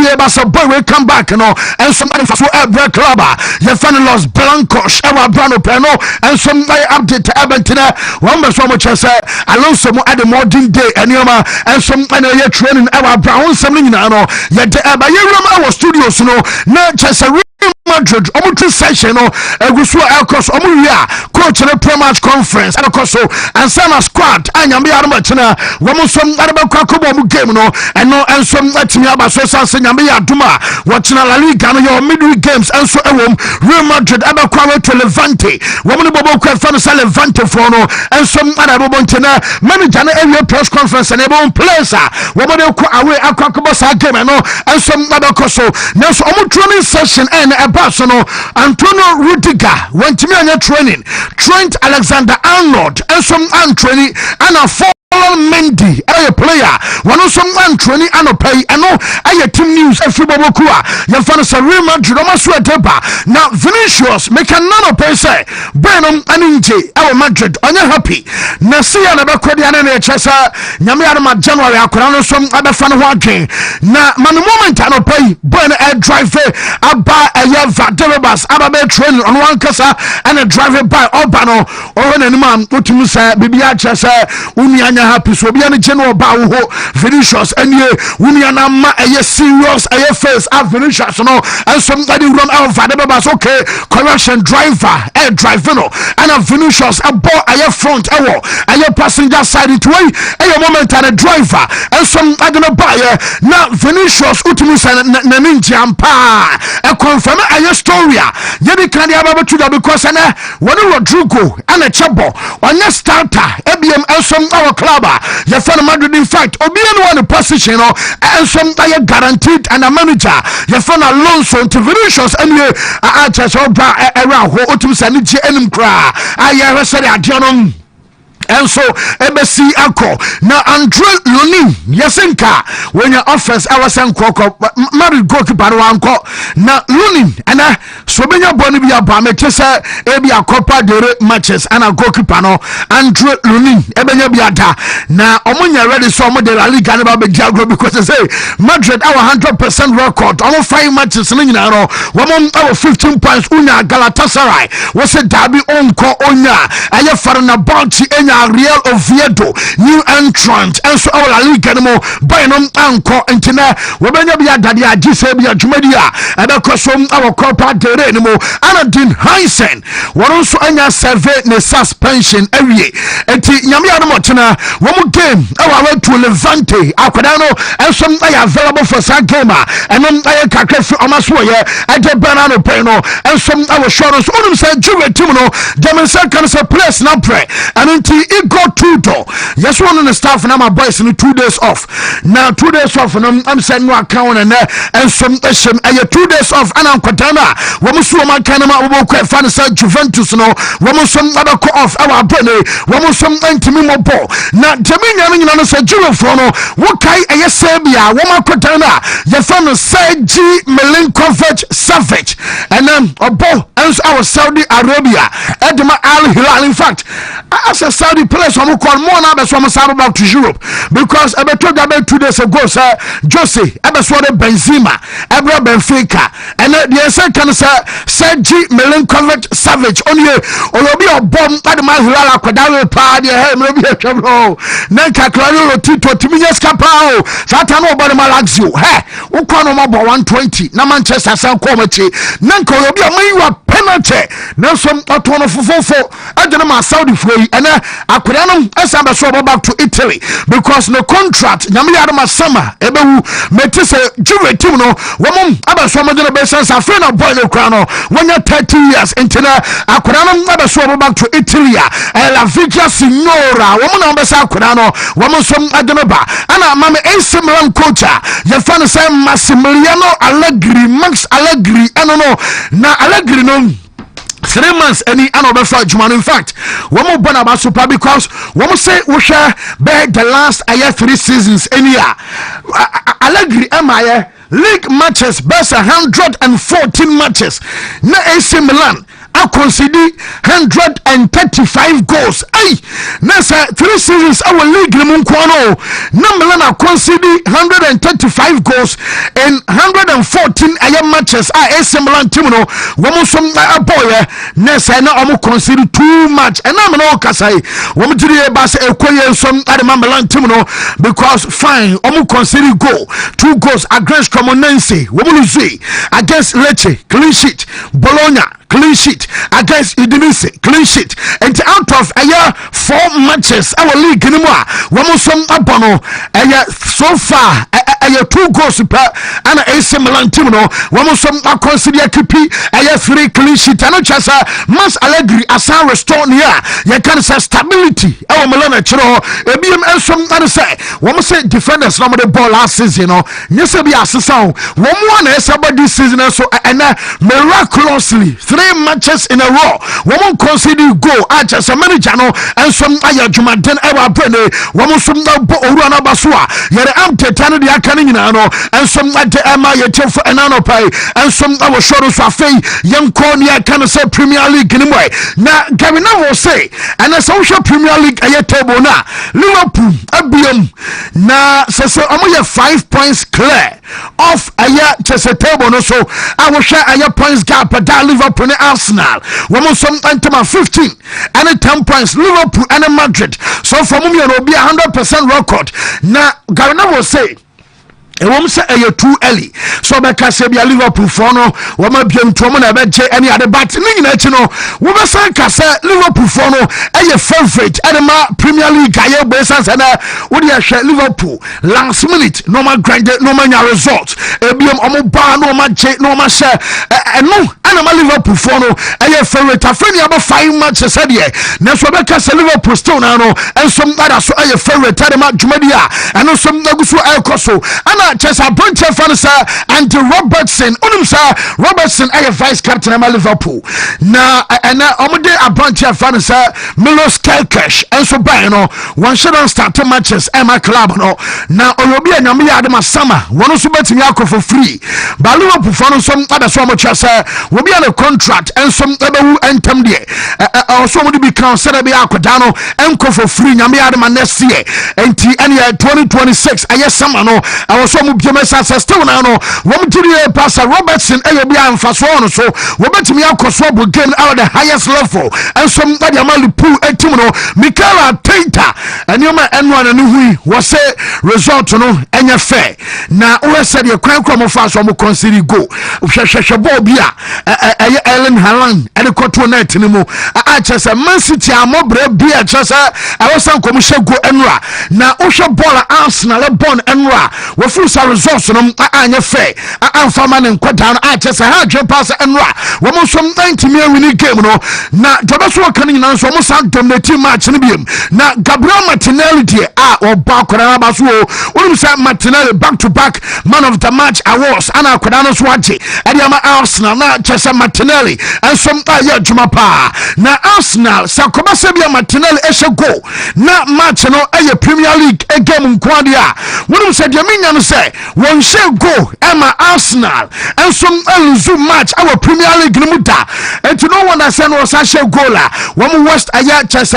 NBA basa boy we come back no and some for every club your fan Los Blancos ever brand peno and some update Everton one so much say Alonso mo at the modern day anyoma and some ye training ever brown something no ye de eba ye room our studios no na just Madrid omutu session no egusu elkos omuya coach na pre-match conference elkoso and sana squad anyambe arma chena womu som arba kwakobo mu game no eno ensom atimi abaso sanse nyambe ya duma wachina La Liga no your midweek games enso ewom Real Madrid aba kwawe to Levante womu bobo kwa fa no Levante for no ensom arabo bontena manager na area press conference na ebo place womu de kwa away akwakobo sa game no ensom abakoso na so omu training session and Barcelona, Antonio Rudiger went to me on your training. Trent Alexander-Arnold and some training and a Mendy, a player, one of some man training and a pay, and no, I team news, every Bobokua, your fans are Real Madrid, now Vinicius, make a nano pay say, Brenham and Inti, our Madrid, on your happy. Nasia never could the enemy Chessa, Yamiama January, Akurano, some other fan watching. Now, man, moment I don't pay, burn a driver, I buy a year Vaderabas, Ababe training on one casa, and a driver by Obano, or an man, what you say, Bibia Chessa, Uniana. Happy so be any general bow Vinicius and ye Uniana ma serious face Vinicius no and somebody run out of Vadebas okay correction driver driver no and a Vinicius a ball front a passenger side it way a moment and a driver and some I don't know buyer now Vinicius Utimus and Ninjampa a confirm a story yedi can the to because and when you Rodrigo and a chabo on your starter ABM and some our club your fan Madrid in fact Obian one position and some guaranteed and a manager your fan Alonso to Vinicius and you just around who to send it to cry I said I and so embassy ako na Andre Lunin yasenka when your offense I was saying married goalkeeper wanko na Lunin and so benya boni bi aba metesa e bi akopa dere matches and a goalkeeper no Andre Lunin ebenya bi ada na omunya ready so mo de La Liga na ba be diagro because they say Madrid our 100% record almost 5 matches no nyina no won our 15 points unya Galatasaray was a derby onko onya aye farna bounty Real Oviedo new entrant and so our La Liga no by no anko entina we benya bia dade agise bia dwumadia abekosom our Copa del Rey no Anadin Hansen won so anya survey ne suspension awie enti nyame ya no tena wo mu game our to Levante akwada no and some are available for that game and I kakra fi omaso ye ade banana pay no and some our shorts onum say Juve team no dem say can say place na pray and enti it got tutor. Yes, one on the staff and my boys in 2 days off. Now 2 days off and I'm sending no account and some 2 days off and I'm Quatana. Woman so my kind of fan said Juventus no woman some other off our brother woman some intimate ball. Now Jamie Yamin said Juventus what kind of Serbia woman Quatana your fan said G Milinkovic Savage and then a ball and our Saudi Arabia Edma Al Hilal in fact as a Saudi place some call more now some Saudi back to Europe because I told about 2 days ago sir Jose Ebeswade Benzema Ebra Benfica and the second sir G Milinkovic Savage on you or you'll be a bomb at the Mahula Quadal party maybe a trouble Nanka Claro Tito Timias Capao Satano Badamalazio hey Ukano Mabo 120 na Manchester San Comachi Nanko you'll be a main penalty now some autono for I don't know Saudi free and Aquarianum as I'm back to Italy because no contract Yamiadama summer Ebewu Metis Juve team no woman Abasoma generations are friend of boy no crown when you're 30 years into Aquarianum Abasoma back to Italy and La Vigia Signora woman Ambassa Aquariano woman some Adenaba and a mamma AC Milan coach your fan say Massimiliano Allegri Max Allegri I don't know na Allegri no 3 months any another fight in fact one more born about super because one say we share back the last 3 seasons any year Allegri league matches best 114 matches na AC Milan I consider 135 goals. Ay, nasa 3 seasons our league ni munkwano. Na Milan I consider 135 goals in 114 matches. AC Milan team no womo som aboye nasa na omo consider too much. And I'm no kasai. Womo diri ba se ekoye som adema Milan team no because fine omo consider goal 2 goals against Cremonense womo lose against Lecce clean sheet, Bologna clean sheet, against Udinese clean sheet, and out of 4 matches our league anymore womo som abono so far 2 goals per and AC Milan team no womo som consider kipi 3 clean sheet and chasa Mas Allegri asa restore near you can say stability our Milan chiro ebiem ensom and say womo say defenders no the ball last season no nyese bi asesa womo na esaba this season so and miraculously 3 matches in a row womo consider goal chasa manager no ensom ayajumaden ewa brene womo som na bo oru na basoa yere amteta no dia kan nyina no ensom ade ema yetefo enano pai ensom awo shoro so afei yenko ne kan say Premier League ni moy na Gavina will say and social Premier League table na Liverpool abiam na say omo 5 points clear off chese table no so I will share points gap da Liverpool and Arsenal womo some antama 15 and 10 points Liverpool and Madrid so for me no be 100% record na Gavina will say wom say too early so be ka say bia Liverpool for no wo ma biem to mo na be je any ade but ni nyina chi no wo be say ka say Liverpool for no favorite and ma Premier League aye be say na wo dia hwe Liverpool last minute no ma grind no ma nya result ebiem omo ba no ma je no ma share no ana ma Liverpool for no favorite afeni aba 5 matches said here na so be ka say Liverpool still na no ensom ada so favorite and ma dwumadia and some naguso koso ana Chesa Bronte Fanasa and Robertson Unumsa Robertson vice captain of Liverpool na omode Bronte Fanasa Milos Kelkesh and so by no one shouldn't start 2 matches Emma club no na Oyobi and Yami Adama Sama one so betting yako for free but Liverpool for some other so much will be on a contract and some level and tam there also would be considered be Aquadano and for free Yami Adama next year and 2026 Summer no I was so mubjemesa still now no wom tiri pastor Robertson be amfaso no so wobetimi akoso bo game out the highest level and some body amali pool team no Mikel Arteta anyoma enwa na hui was say result no enya fair na we said ye kwan krom fa so mo consider go hwehwehwe ball bia Erling Haaland and koto net ni mu a chese Man City amobre bia chese awosan kom go enra na ohwe ball Arsenal born enra we full results no anya fair amfama ne nkwada no chese ha dwe pass enra we mo som 90 million win game no na jobeso kan nyina so mo san dominate match ni biem na Gabriel Martinelli die oba kwara ba so wonu say Martinelli back to back man of the match awards ana kwada no so aje adiama Arsenal na chese Martinelli and some juma pa na Arsenal sakoba se bia Martinelli go na match no Premier League game nkwade a wonu say dia menya no say won share go Emma Arsenal and some lose match our Premier League no muta and to no one that say no share goal la won West chese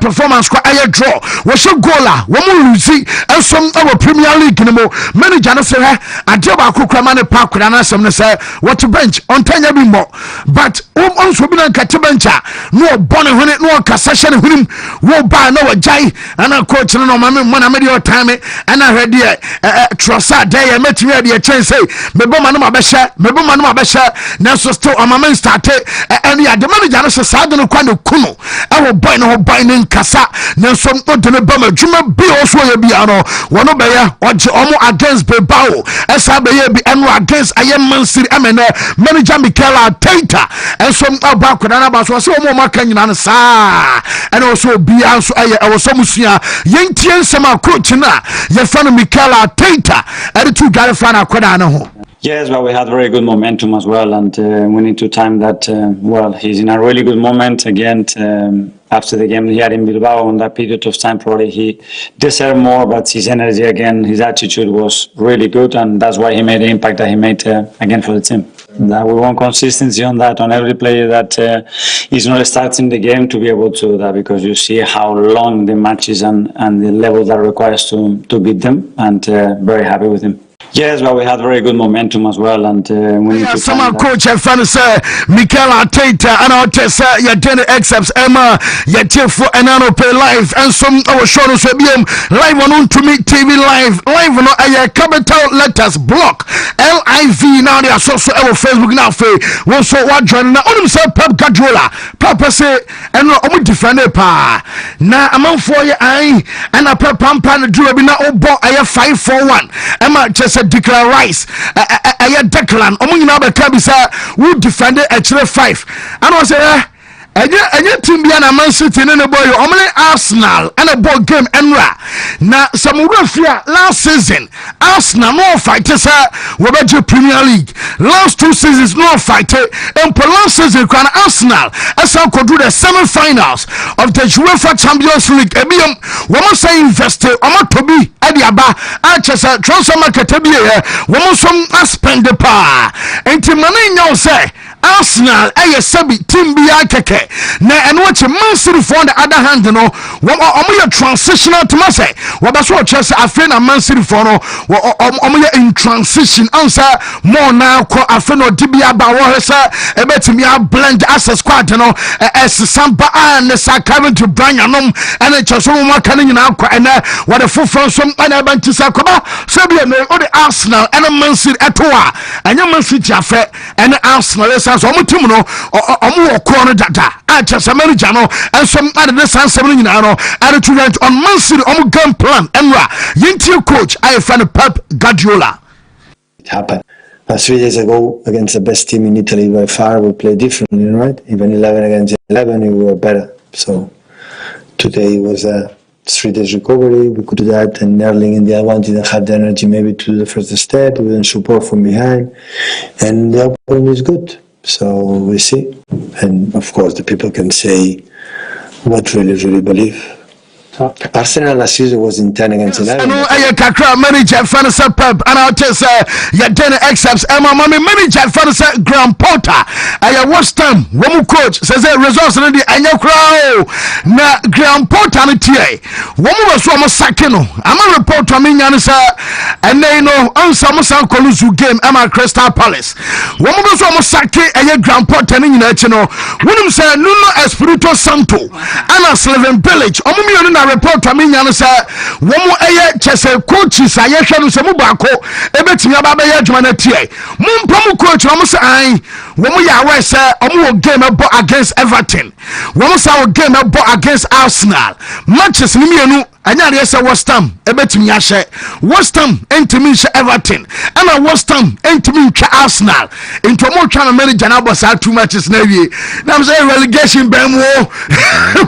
performance ko draw we share goal la won lose and some our Premier League no manager no say ade ba akokra ma ne pa kwada na some no say what to bench on tanya bi mo but on so bi na kate bench no bone hone no kasa hye ne hunim wo ba na wajai ana coach no ma me na me dey time ana ready trosa dey metimi dey chen say me bo ma no ma be hye na so still on my start and ya the manager no say sad no kwa no kuno e wo boy no boy ne kasa na so no de ne ba ma dwuma bi o so ye bi ano wono be ya oje omo against Bilbao esa be ye bi eno against Man City manager Mikel Arteta and some back with another so omo maka nyina no saa and also bi anso so musua yentie nsema coach na ye fa no Mikel Arteta and to gare fa na kwada na ho. Yes, well, we had very good momentum as well, and we need to time that well. He's in a really good moment again. After the game here in Bilbao, on that period of time, probably he deserved more, but his energy again, his attitude was really good, and that's why he made the impact that he made again for the team. That we want consistency on that, on every player that is not starting the game to be able to do that, because you see how long the matches and the level that requires to beat them, and very happy with him. Yes, well, we had very good momentum as well, and we need to some coach and fan say Mikel Arteta and I'll tell say your dinner excepts Emma your tip for an pay live and some our show us live on Wontumi TV live on a capital letters block LIV now they are so our Facebook now for one so what join now on say Pep Guardiola Papa say and no defend pa na among for your eye and a Pep Pampa do be now obo a 5-4-1 Emma just declare rice a declan omunyina be kabisa who defended actually 5 and I say anya team bia na Man City ne boy omle Arsenal and a ball game enra na samurafia last season Arsenal no fight say we be Premier League last 2 seasons no fight and per last season can Arsenal as I could do the semi-finals of the UEFA Champions League ebium we must say invest omo to be adiaba achesa transfer market bi we must spend the power enti mane nya say Arsenal sabi team bia keke na eno che Man City for the other hand no omo ye transitional to say we ba so Chelsea afi na Man City for no omo ye in transition answer more now ko afi no dibia ba wo hesa ebetimi a blend as a squad no samba and Sakavin to Branyanom and Chelsea mo kan nyina akwa ena what the full from some ana banti sakoba so bia no the Arsenal and Man City etoa anya Man City afi and Arsenal so omo team no omo ko no dada a Chelsea manager no and some other sense nyina no and to rent on Man City omo game plan enra yinti coach I find Pep Guardiola. It happened 3 days ago against the best team in Italy by far. We played differently, right? Even 11 against 11 we were better. So today was a 3 days recovery. We could do that, and Erling and the other one didn't have the energy maybe to do the first step. We didn't support from behind, and the opponent is good. So we see, and of course the people can say what really believe. Arsenal last season was in 10 against 11. I kakra manager fantasy Pep and I'll tell say your dinner excepts Emma mommy manager fantasy Graham Potter I watch time one coach says results in the anya crowd na Graham Potter no tie one was so almost sakino I'm a report to me yan say and they know answer mo san koluzu game Emma Crystal Palace one was so almost sake Graham Potter ni nyina chi no wonum say Nuno Espirito Santo and Sleven Village omo na report to me nyane say womo chese coaches aye hwanu se mu baako ebetimi aba ya adwuma na tie mu coach no mo say ai womo ya we say omo game against Everton womo say game against Arsenal matches ni mienu anya de say West Ham ebetimi ahye West Ham entimi hye Everton and West Ham entimi twa Arsenal into mo twa na manager na boss 2 matches na wie na say relegation bam wo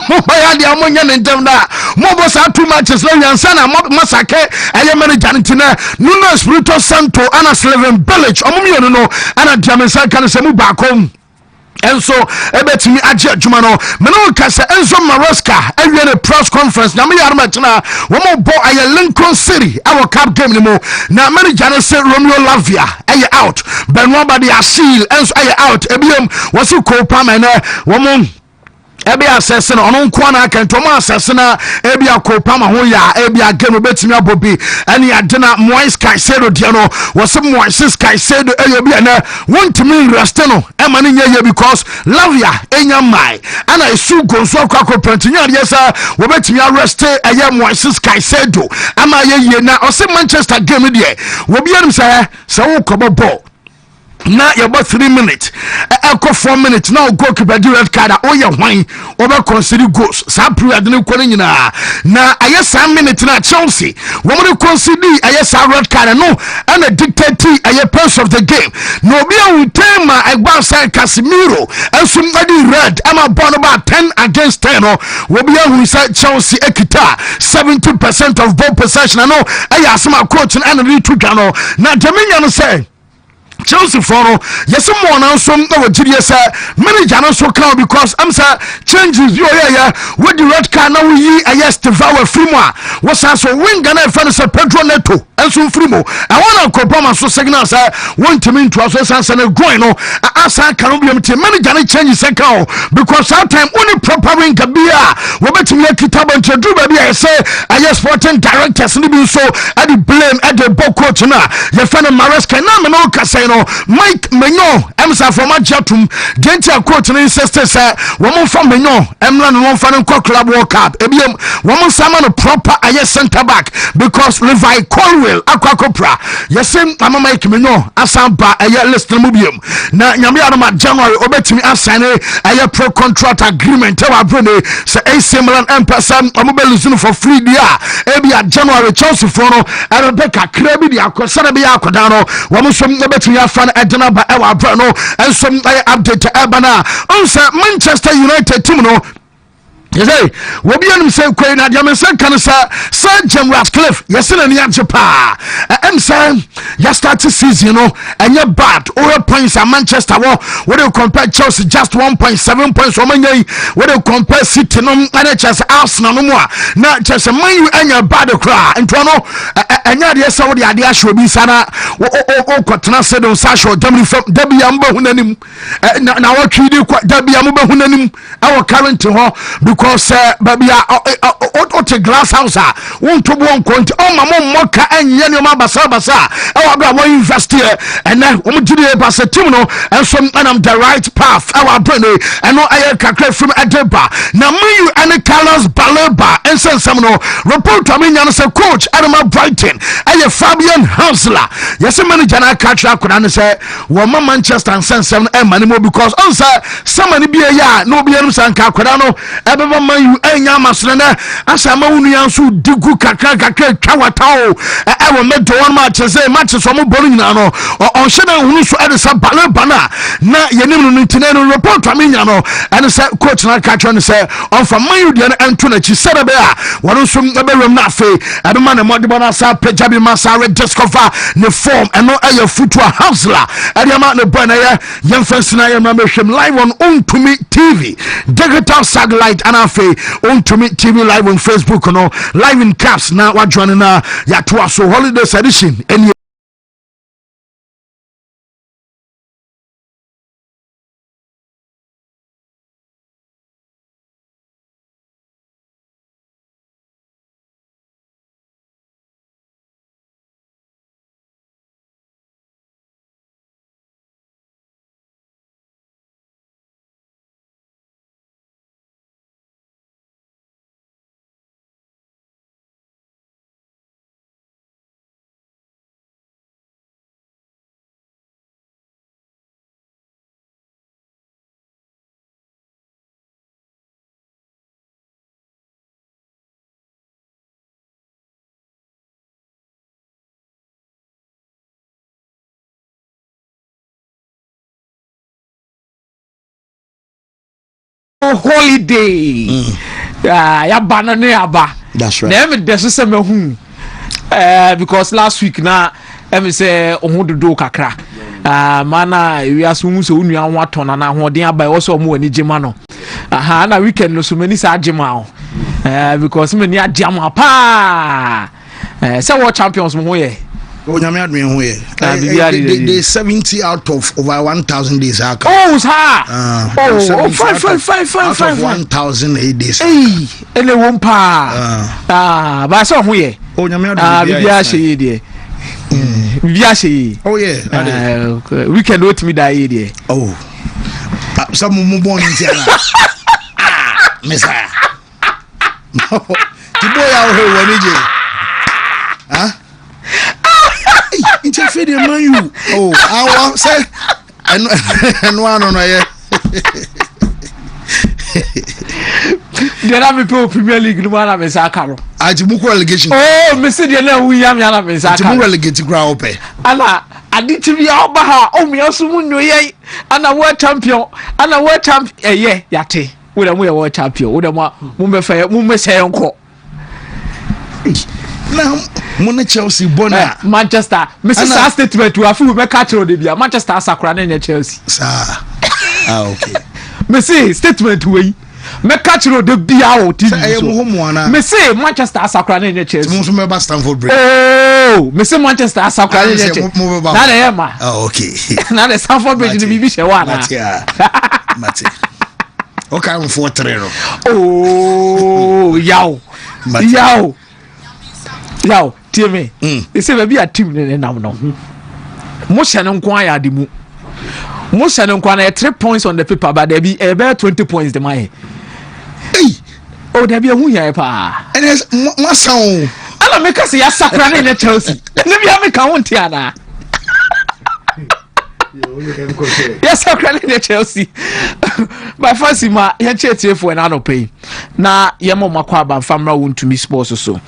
mo ya de amonya ne ntem da mo boss 2 matches na yansa na masake aye manager ntina Nuno Espirito Santo and Sleven Village omumienu no ana diamensa kan se mu baako and so ebetimi agye adwuma no me no kasa Enzo Maresca awie ne press conference na me yarma tena wo mo bo aye Lincoln City our cup game ni mo na manager ne say Romeo Lavia aye out Benoit Badiashile Enzo aye out ebiem wasi ko pama na wo mo ebi assess na ono nko na kan to mo assess na ebi akopa ma ho ya ebi agem betimi abobi ani adena Moise Caicedo de no was Moise Caicedo ebi na wontumi rest no e ma ne nya because Lavia enya mai ana esu gonso akwa prantinya de sa wo betimi arrest eye Moise Caicedo ama ye na o se Manchester game de wo bianim say wo kobo na about 3 minutes echo 4 minutes now goalkeeper do red card o ye hwan over consider goals sa period ne ko nyina na aye 3 minutes na Chelsea wo mo consider aye sa red card no and dictate aye pace of the game no be a tema egba say Casemiro enso ngadi red am about 10 against 10 no wo be a say Chelsea ekita 70% of ball possession no aye asema coach and read to no na Jamaican say Chelsea for no yes more now some no GDS manager no so count because I'm say changes you with the red card now we yes to vow free more was also win Ghana fan say Pedro Neto and some free more I want to compromise so signal say Wontumi to us and going no asa can be manager no change second because sometimes only proper win can be we bet me kitaba to do baby I say yes sporting directors ni be so at the blame at the book coach na your fan Maresca na me no ka say no Mike Menyo emsa from Ajatum gentle coach ni sister say woman from Menyo emla no fan ko club world cup ebiem woman sama no proper aye center back because Levi Colwell akwakopra yesem ama Mike Menyo asamba aye list mu biem na nyame adama January obetimi assign aye pro contract agreement e wa brone say AC Milan empesa amobeluzunu for free dia ebia January Chelsea for no Rebecca Krabi dia akosana be akoda no woman so obetimi afan edena ba e wa bra no enso update ebana onse Manchester United team no yes we be on say kwai na dia men say kan Sir Jim Ratcliffe yes na ni anje pa say ya start season no enye bad over points at Manchester we dey compare Chelsea just 1.7 points o manyai we dey compare City no NHS Arsenal no mo na Chelsea man you enye bad kra ento no enye de say we dey ade ahwe bi sana o kwatena se don sa show dem debi am ba hunanim na wa twidi debi am ba hunanim our current ho because baby o te glass house won to bon konti o mama moka enye ne ma basa e wa bra mo invest here and then o mugide pass team no and so am the right path e wa brand and no aye kakra from Edeba na you and Carlos Baleba and some no report to me yan say coach Adama Brighton aye Fabian Hansler yes manager na catch akura say wo Manchester and send e manimo because on say somebody be ya no be enu sanka akura no ebeba man you enya masre na asama unu yansu digu kakra twawatao e wo medo one match say match so mo bolu nyina no on sheda hunu so edesa Baleba na yenim no ntine no report amenya no and say coach na catch on say on from man you dey ento na chi sere be a wono so ebewem na afi adoma na modebo na sa pejabi masare discover ne form eno aye futu a Hansler adiama ne boy na ye yemfensi na ye membership live on Wontumi TV digital satellite and afi Wontumi TV live on Facebook no live in caps na wa join na ya to so holidays edition any holiday ya banana ya ba that's right na me deso se mehu because last week na me say ohudodo kakra mana we asu so unu anwa tona na hoden aba wo so mo ani gema no aha na weekend no so mani sa gema o because me ni agema pa say world champions mo ye oh nyame adwen ho ye they 70 out of over 1000 days aka oh sir fine 1008 days ele won pa ba so ho ye oh nyame adwen bibia hye de bibia hye oh yeah weekend what me die de oh some mo born in tiana messiah tibo ya ho woni je interfere man you oh I want say and one on here there am pe Premier League no na me sa karo ajimuko relegation oh me see there na wu yam ya na me sa karo ajimuko relegate ground ope ana aditi ya oba ha o me aso mu nyoye ana world champion ye yate we dem we world champion we dem mu me fa mu me say enko Now, Mona Chelsea Bona Manchester. Mrs. Statement to a few catch on the Manchester Sacran and Chelsea. Okay. Mrs. Statement way. Me catch on the Biao. Me say Manchester Sacran and Chelsea. Most of Stamford Bridge. Oh, me say Manchester Sacran and Chelsea. Not Emma. Okay. Now the Stamford Bridge in the BBC one. Mate. Okay, I'm for Trero. Oh, yow. Yow, tell me. They say maybe a team now. Most and Kwaya di mu. Most and Kwana 3 points on the paper, but there be about 20 points the money. Hey, oh, there be a muya pa. And there's my sound. I make us say a sacran in Chelsea. Let me have a count here. Yes, sacran in Chelsea. By fancy ma yenche for an pay. Na yemo makwaba famra Wontumi sports so.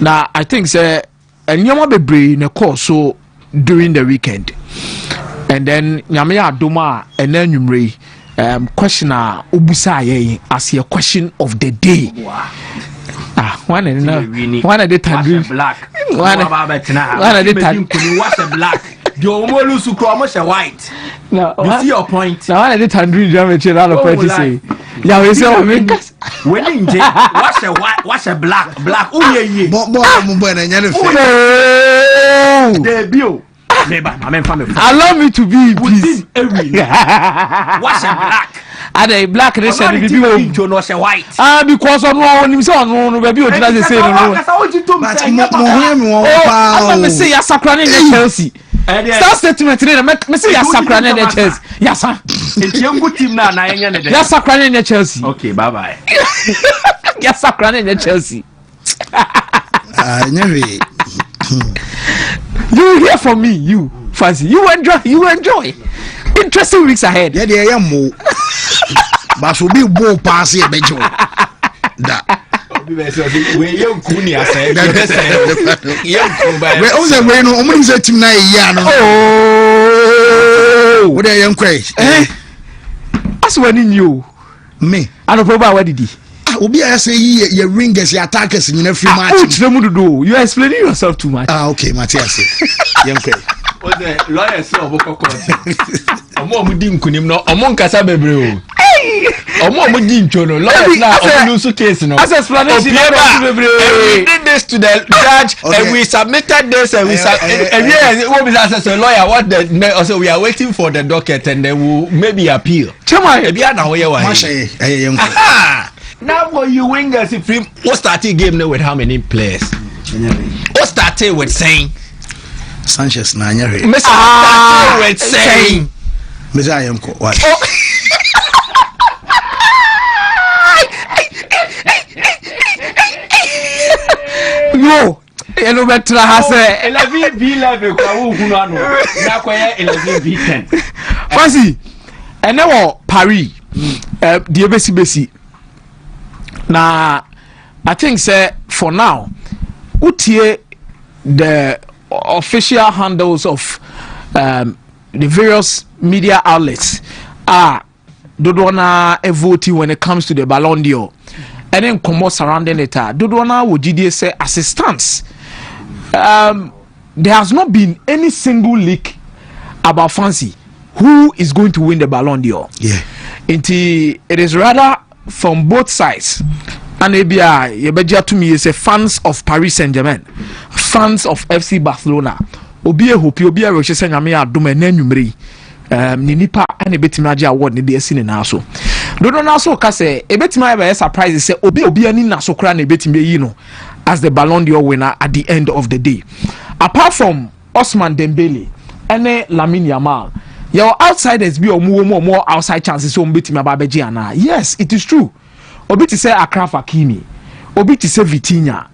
Na I think say nyama bebre in a course so during the weekend. And then nyame adoma and then numre questioner obusa ye as a question of the day. One of the tandoori black. One of the tandoori. What's a black? You almost look almost a white. No, you see your point. Now one of the tandoori jam children of party say. Yeah, we say when in jail, what's a white? What's a black? Black. Oh yeah. Debut. Allow me to be in peace. What's a black? And a black nation be white. Because on one himself, no, baby, what did I say? Let me say, yes, Sacran in Chelsea. Start statement today. Let me say, yes, Sacran in Chelsea. Yes, sir. It's young good team now. Yes, Sacran in Chelsea. Okay, bye bye. Yes, Sacran in Chelsea. You hear from me, you fancy. You enjoy. Interesting weeks ahead. Yeah, there are more. But so be ball pass here, Benjo. That. We young Kunia said. We also we no only say team na ya no. Oh. What are young crazy? As when you me. I don't know what did he. Obi I say your ringers, your attackers in every match. You are explaining yourself too much. Okay, Matthias. Young crazy. What the lawyer said about Omo mudim kunim no omo nkasa bebre o. Omo mudin chono lawyer na omo lose case no. As explanation bebre. We did this to the judge and we submitted this and we what we say lawyer what the also we are waiting for the docket and then we'll maybe appeal. Chama e bia na wo ye wa. Now for you wingers if what started game now with how many players? What started with saying Sanchez na nyare. Mr. with saying Mr. Ayamko. What? No. Eno betra ha say 11v11 kwa wo hunu ano. Na kwa 11v10. Fancy. Ene wo Paris. Die besi. Na I think say for now utie the official handles of the various media outlets are dodona voting when it comes to the Ballon d'Or and then come surrounding it dodona would GDA say assistance there has not been any single leak about fancy who is going to win the Ballon d'Or. Yeah, it is rather from both sides. And ABI, Yebeja to me is a fans of Paris Saint-Germain, fans of FC Barcelona. Obi hope obi a roche senya me adom enanumre. Ni nipa ane betima age award ne de esi ne na so. Dodo na so ka say e betima be surprise say obi ani na so kra na betima yi no as the Ballon d'Or winner at the end of the day. Apart from Ousmane Dembele and Lamine Yamal, your outsiders be more outside chances so betima ba beji ana. Yes, it is true. Obi to say Akraf Hakimi, Obi to say Vitinha.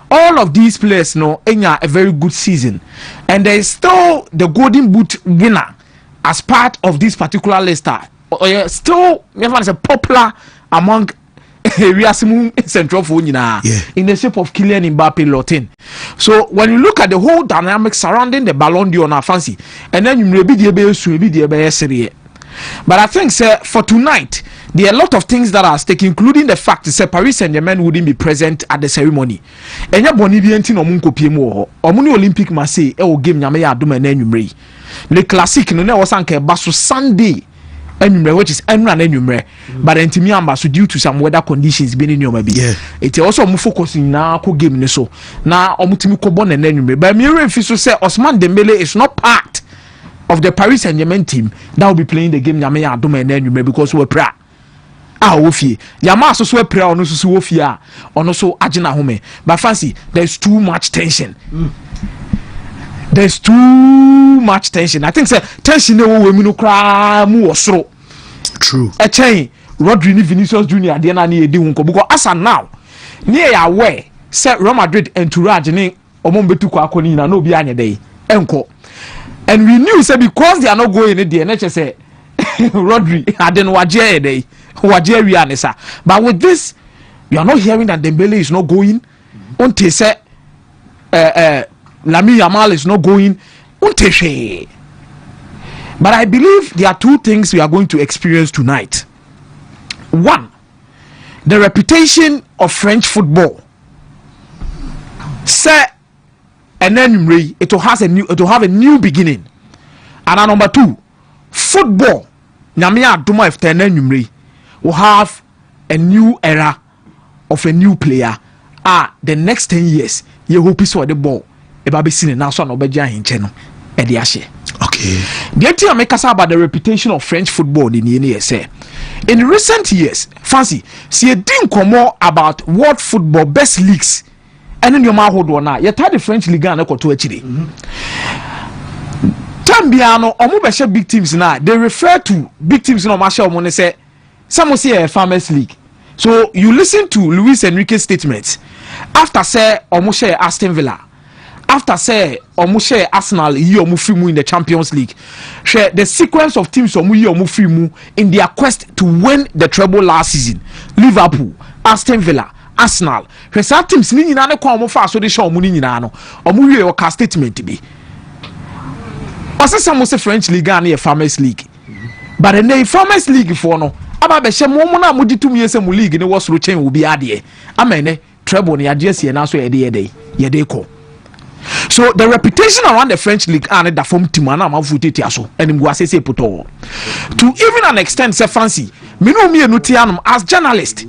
All of these players enya a very good season, and there is still the Golden Boot winner as part of this particular list. Still, never is a popular among Riasimu Central Phone in the shape of Kylian Mbappe Lotin. So when you look at the whole dynamic surrounding the Ballon d'Or na fancy, and then you may be the series. But I think, sir, for tonight, there are a lot of things that are at stake, including the fact that Paris Saint-Germain wouldn't be present at the ceremony. Enya boni bi enti no munko pie mu ho. Omuni Olympic Marseille e o game nyame ya adoma na anwumre. Le classic no na wo sanka ba so Sunday anwumre, which is enra na anwumre. But entimi amba so due to some weather conditions be ni nyoma bi. It also mu focus na ko game ni so. Na omutimi ko bon na anwumre. But me refi so say Ousmane Dembele is not part of the Paris Saint-Germain team that will be playing the game nyame ya adoma na anwumre because we pra wofie yama so pre ono so wofie a ono so agena home. But fancy there's too much tension. There's too much tension. I think say tension no we no kra mu osoro. True. A chain Rodri ni Vinicius Jr. de na na edi hunko because as and now near ya aware say Real Madrid entourage ni omon betu kwa akoni na no bi anye dey enko. And we knew say because they are not going in there na say Rodri aden waje dey but with this, you are not hearing that Dembele is not going. Unte say Lamine Yamal is not going. Unte. But I believe there are two things we are going to experience tonight. One, the reputation of French football. Say, and then it will have a new beginning. And number two, football. Nyamia Duma if tenenumri will have a new era of a new player. The next 10 years, you hope is the ball. Eba be seen now, so no be in channel. Okay. The idea make us about the reputation of French football in the NSA. In recent years, fancy, see a didn't come more about world football best leagues. And in your mouth, one you the French Ligue 1 to actually. Tambiano, or big teams now, they refer to big teams in Marshall when they say. Some will say a Farmers League. So you listen to Luis Enrique's statements after say Omushe Aston Villa, after say Omushe Arsenal Yomufimu in the Champions League. Share the sequence of teams Omufimu in their quest to win the treble last season. Liverpool, Aston Villa, Arsenal. Share teams ni nyina ne kwa omufa so de show omu ni nyina no. Omu wie o ka statement bi. Ose some say French Ligue 1 na Farmers League. But in the Farmers League for no aba be hye mo na mo ditumi ese mu league ne wosoro chen obi ade amene treble ne ade ase na so ye ko. So the reputation around the French league and the form team na ma futeti aso enim go asese poto to even an extent say fancy me no me enu tianum as journalist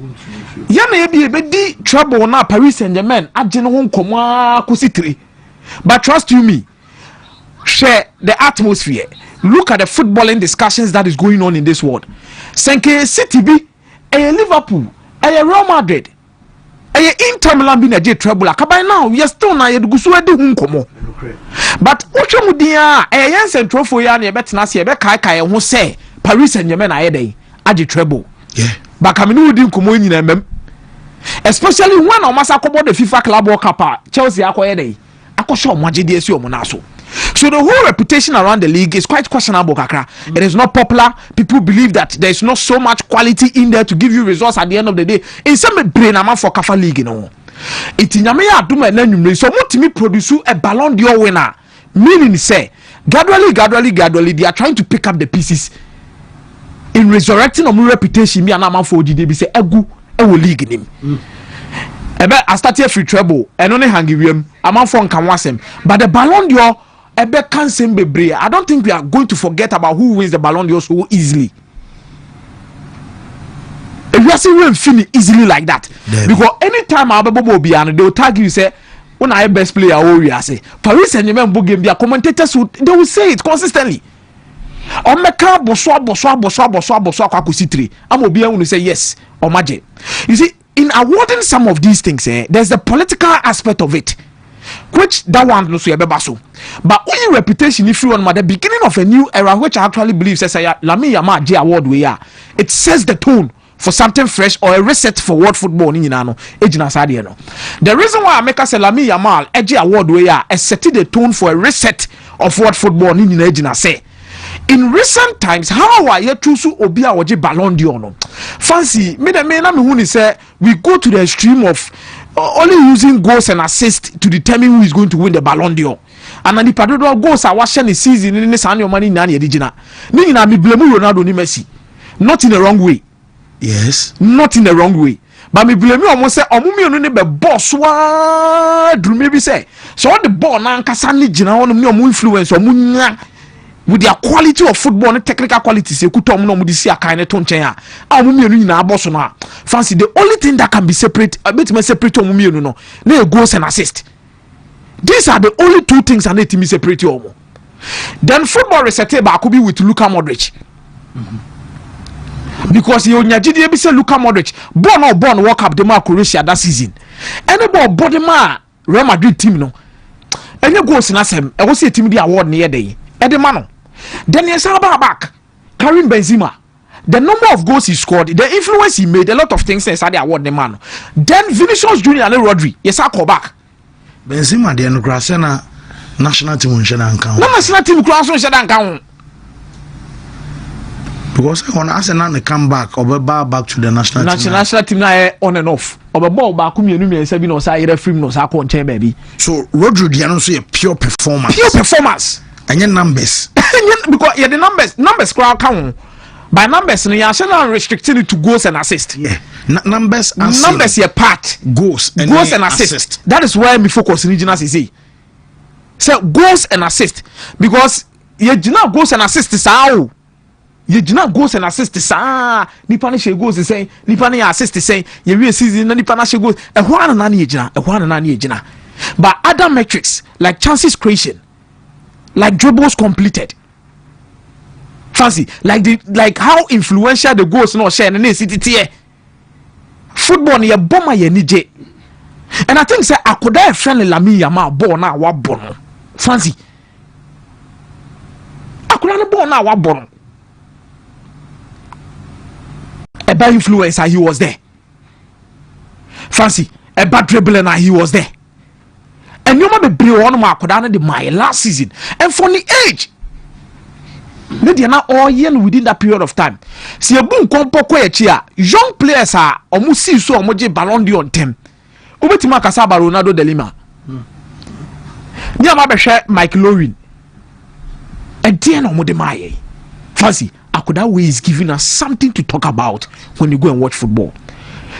ya na e be di treble na Paris Saint-Germain age ne ho nkomo akositire. But trust you me, share the atmosphere. Look at the footballing discussions that is going on in this world. Senke City be a Liverpool, a Real Madrid, a Inter Milan be na J treble. By now, we are still na yedugusu edi hunkomo. But ocho mudia a Jensen trophy ya na bet na se be kai ho say Paris Saint-Germain na yede adi treble. Yeah. But kamini udi nkomo nyina mem. Especially when o masa kobo the FIFA Club World Cup, Chelsea akoyede. Akosho omagide esi omo so. So the whole reputation around the league is quite questionable, Kakra. It is not popular. People believe that there is not so much quality in there to give you results at the end of the day. In some brain, I'm for Kafa League, you know. It's in Yamea Duma and so what to me produce a Ballon d'Or winner. Meaning, say, gradually, they are trying to pick up the pieces in resurrecting a reputation. Me and I'm for GDB say, Egu, league in him. I started free treble and only hanging I'm from Kamwasem. But the Ballon d'Or. I don't think we are going to forget about who wins the Ballon d'Or so easily. If you are seeing Fini easily like that, because anytime they will tag you say when I best player we say Paris Saint-Germain game their commentators they will say it consistently. On me car boswa kwakusitri. I'm obi say yes or magic. You see, in awarding some of these things, there's the political aspect of it. Which that one no so so. But only reputation if you want the beginning of a new era, which I actually believe says Lamine Yamal J award we are. It sets the tone for something fresh or a reset for world football in Yinano. The reason why I make us a Lamine Yamal J award we are setting the tone for a reset of world football in Yinana say. In recent times, how are you choose Obia or Ballon d'Or? Fancy me the man who say we go to the extreme of only using goals and assists to determine who is going to win the Ballon d'Or. And the Padro goals are watching the season in this annual money. Nani Edijina. Nina me blame Ronaldo ni Messi. Not in the wrong way. Yes. Not in the wrong way. But me blame you almost say omumienu ne be boss wa dru me bi say. So all the ball na nkasa ne gina won me omu influence omunya with their quality of football and technical qualities e kuto omu no di si akan ne to nchen a omumienu nyina boss no a fancy the only thing that can be separate a bit me separate omumienu no na goals and assist. These are the only two things I need to separate omu. Then football reset ba could be with Luka Modric. Because you nyajidi be say Luka Modric born World Cup the ma Croatia that season. Any body ma Real Madrid team no. Any goals na sem e go see team the award near day. E the man. Then you say back Karim Benzema. The number of goals he scored, the influence he made, a lot of things inside the award the man. Then Vinicius Jr and Rodri. Yes, I call back. Benzema the Nugrasena national team unshana account. No national team cross unshana account. Because when Arsenal they come back or back to the national team na on and off. Or ball back mienu miensa bi no say referee no say ko nchen baby. So Rodri dey no say a pure performance. Pure performance. And your numbers. Because yeah the numbers crowd count. By numbers no you are restricted it to goals and assists. Yeah. Numbers your part. Goals and assists. That is why me focus in regional CC. So goals and assists because you know goals and assists how you do not goals and assists nipa na she goals say nipa na assist say you we season na nipa na she goals e ho na ye gina but other metrics like chances creation like dribbles completed fancy like how influential the goals no share na city tier football ye bomber ye nije and I think say akoda e friend Lamine Yamal ball na wa bono fancy akoda ne ball na wa bono a bad influencer, he was there. Fancy, a bad dribbler, and he was there. And you might be one mark the my last season. And for the age, they are not all young within that period of time. See a boom compo chia young players are almost see so much Ballon d'Or on them. Ubetima Casaba Ronaldo de Lima. Niama Mike Lowry. And then Omodemaye. Fancy. That way is giving us something to talk about when you go and watch football.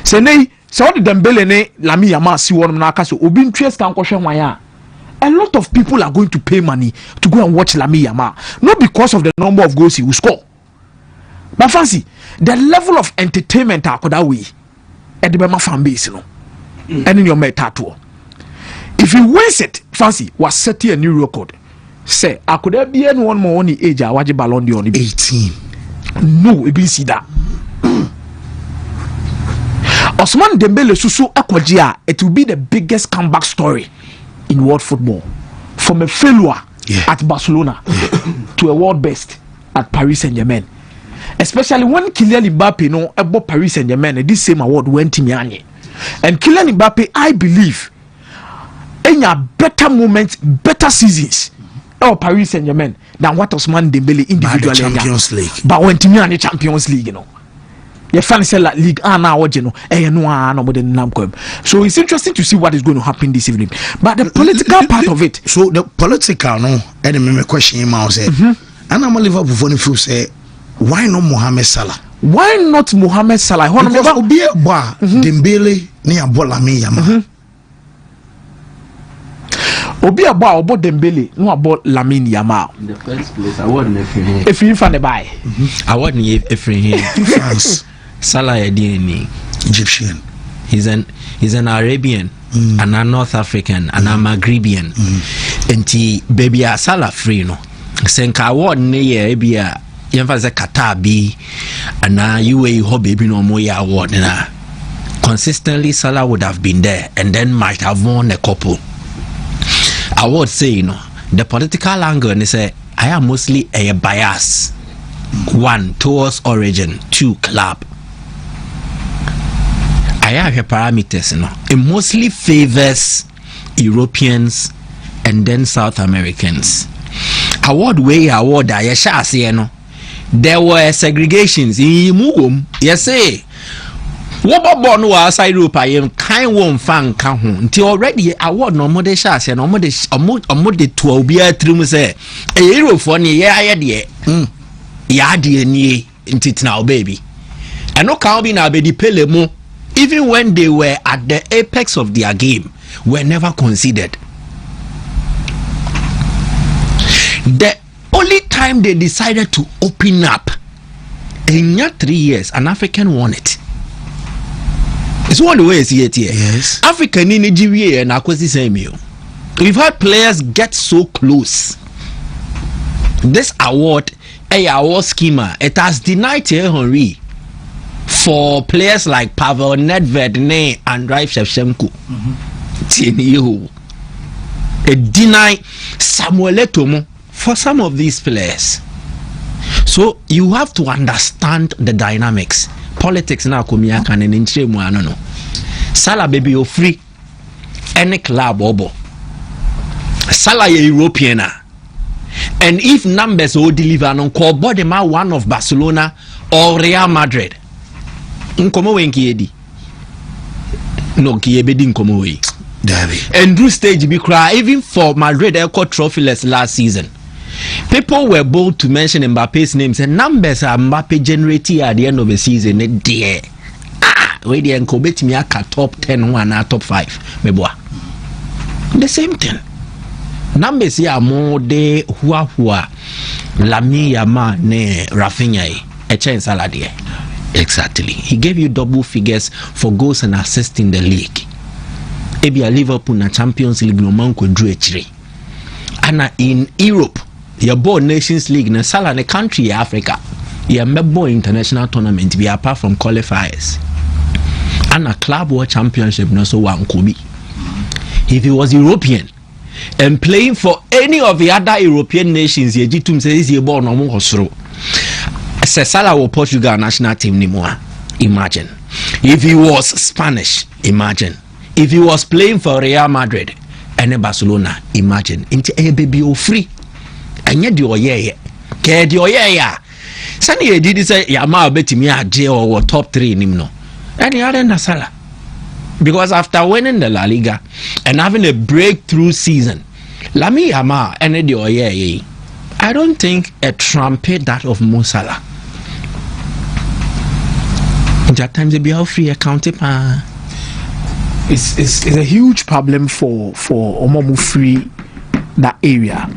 So all the Dembele ne Lamine Yamal see one na so obi interest kan kwhwe wan a lot of people are going to pay money to go and watch Lamine Yamal, not because of the number of goals he will score, but fancy the level of entertainment that way at the Bema fan base no and in your metato. If he wins it, fancy was setting a new record. Say I could have been one more on the age I watch Ballon d'Or 18. No, we see that. Osman Dembele Susu Akwajia, it will be the biggest comeback story in world football. From a failure at Barcelona to a world best at Paris Saint-Germain. Especially when Kylian Mbappe no about Paris Saint-Germain, this same award went to Miami. And Kylian Mbappe, I believe, in a better moments, better seasons. Paris Saint-Germain than what Osman Dembele individually Champions League. But when Timmy and the Champions League, you know. You fancy like League now what you know, so it's interesting to see what is going to happen this evening. But the political part of it. So the political no, and me question him out say, and I'm a Liverpool funny feel say, why not Mohamed Salah? Why not Mohamed Salah? Because Obi Eboa Dembele ni abola me Yamal. Obi Eboa obo Dembele no about Lamine Yamal. In the first place, I wasn't if you find the buy. I wasn't France. Salah DNA Egyptian. He's an Arabian and a North African and a Maghrebian. And baby Salah free no. Senka award ne ye bia yemfa Qatar bi and UAE ho baby no more award na. Consistently Salah would have been there and then might have won a couple. I would say, you know, the political angle, and they say, I am mostly a bias. 1, towards origin. 2, club. I have parameters, you know. It mostly favors Europeans and then South Americans. Award I shall say, you know. There were segregations in Mugum. Yes, say. What about no outside Europe? I am kind one fan can until already award no more shas and no more the 12 year trim say a hero for ni ya dear. Ya dear ni into now baby. And no can be na be the Pele mo. Even when they were at the apex of their game, were never considered. The only time they decided to open up in 3 years, an African won it. It's one way see it here. Yes. African in Nigeria and Akwesi Samuel. We've had players get so close. This award, a award schema, it has denied Thierry Henry for players like Pavel Nedved and Andrei Shevchenko. It denied Samuel Eto'o for some of these players. So you have to understand the dynamics. Politics now kumia kan en nchemu ano no. Salah baby o free any club obo. Salah ye European. And if numbers will deliver non call body ma one of Barcelona or Real Madrid. Nkomo wenki edi. No ki ebedi nkomo we. And Drew stage be cry even for Madrid echo trophyless last season. People were bold to mention Mbappe's names and numbers are Mbappe generating at the end of the season. Dear, where the Nkobet me top 10 one or top 5. Meboa. The same thing. Numbers here more de hua Lami Yama ne Rafinha a chance saladier. Exactly. He gave you double figures for goals and assists in the league. Ebia Liverpool na Champions League no man could drew a tree. And in Europe, your born Nations League na Salah in a country Africa. Your member international tournament be apart from qualifiers. And a club world championship no so one could be. If he was European and playing for any of the other European nations, ye jitum says he born no more hosro. Salah was Portugal national team anymore. Imagine. If he was Spanish, imagine. If he was playing for Real Madrid and Barcelona, imagine. Into a baby o free. And yet you yeah. Care you yeah. Sunny did say Yama bet me a J or top 3 in him no. And he hadn't a Salah. Because after winning the La Liga and having a breakthrough season, Lami Yama and yeah. I don't think a trumpet that of Mo Salah. That times they be all free account pa. It's a huge problem for Omomu free that area.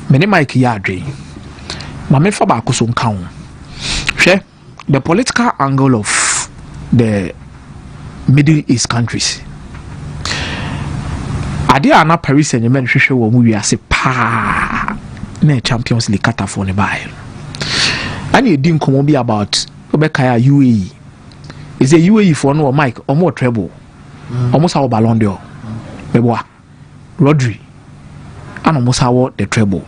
Many Mike Yadri. Mame Faba Kusun Kaun. The political angle of the Middle East countries. Adia na Paris Saint-Germain show wo we say pa na Champions League kata for ne buy. And you didn't come be about Obekaya UAE. Is a UAE for no Mike or more treble. Almost our Ballon d'Or. Beboa. Rodri. And almost our the treble.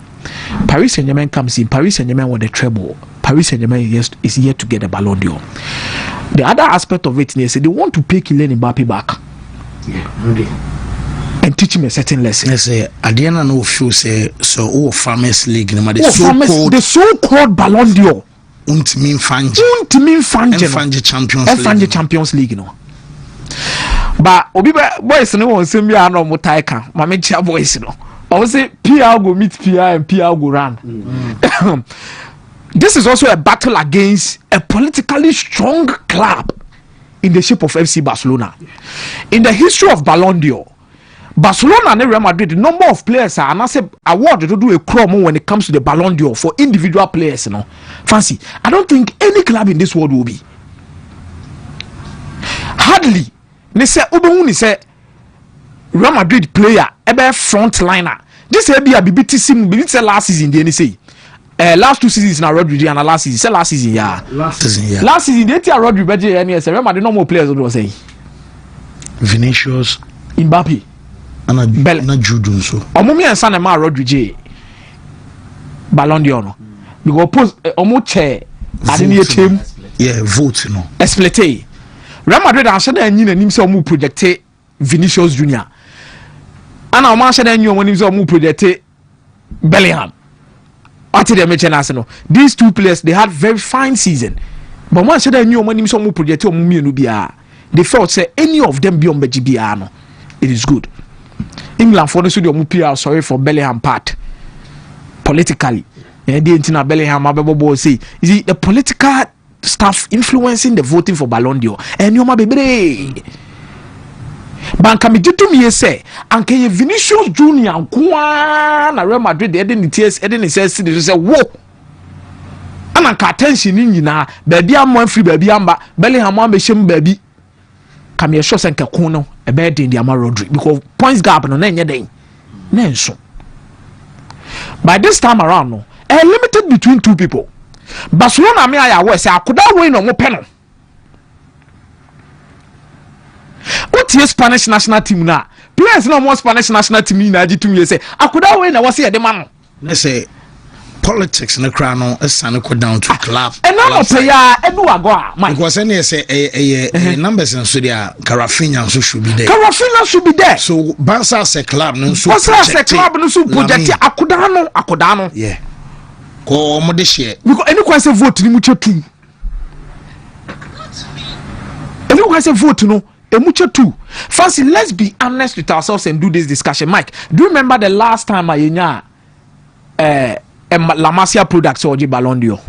Paris Saint-Germain comes in. Paris Saint-Germain won the treble. Paris Saint-Germain is here to get the Ballon d'Or. The other aspect of it is they want to pay Kylian Mbappe back. Yeah, really. And teach him a certain lesson. Yes, at the end of show say so Farmers League the so-called Ballon d'Or. Wontumi Fanje Champions League no. But obi boys no won say me no mo taika ma me chia boys no. I will say PR go meet PR and PR go run. This is also a battle against a politically strong club in the shape of FC Barcelona. In the history of Ballon d'Or, Barcelona and Real Madrid, the number of players are and say award to do a chrome when it comes to the Ballon d'Or for individual players, you know. Fancy. I don't think any club in this world will be. Hardly. They say Ubuntu say Real Madrid player, ebe front liner. This be a BBT last season, they say. Last 2 seasons na Rodri and last season. Say last season, yeah. Last season, they tell Rodri better and yes, Real Madrid no more players what say. Vinicius, Mbappe. Na Jude so. Omumi and Sanema Rodri J. Ballon d'Or no. Because post omo chair adini team. Yeah, vote no. Explete. Real Madrid and Shada and nim say omo project Vinicius Jr. And omo Shada and nim say omo project Ballon. What did they mention as no? These two players they had very fine season. But once Shada and nim say omo project omo mienu bia. They felt say any of them be on BGBA no. It is good. England for the studio PR sorry for Bellingham part politically. And the Bellingham say is it the political stuff influencing the voting for Ballon d'Or. And you ma bebre. Banka me jitu me say anke ye Vinicius Jr. nkoa na Real Madrid de den tears e den say wo. Ana ka attention ni nyina baabi am free baabi amba Bellingham am be shem baabi. Come here show senke ko no e be den di ama Rodri because points gap no na enye den. Na enso. By this time around no limited between two people. Barcelona me aya we say akoda we no mo pe no. What is Spanish national team na? Players no more Spanish national team na agi tumi say akoda we na we say de man no. Let's say politics na kra no esane ko down to club. And now player edu ago a because any say numbers and so there Carafinha so should be there. Carafinha should be there. So Barca say club no so Barca say club no so project akoda no. Yeah. Ko mo de share. Because any kwa say vote ni mu chetu. Any kwa say vote no emuche too. Fancy, let's be honest with ourselves and do this discussion. Mike, do you remember the last time Ayenya La Masia products or Ballon d'Or?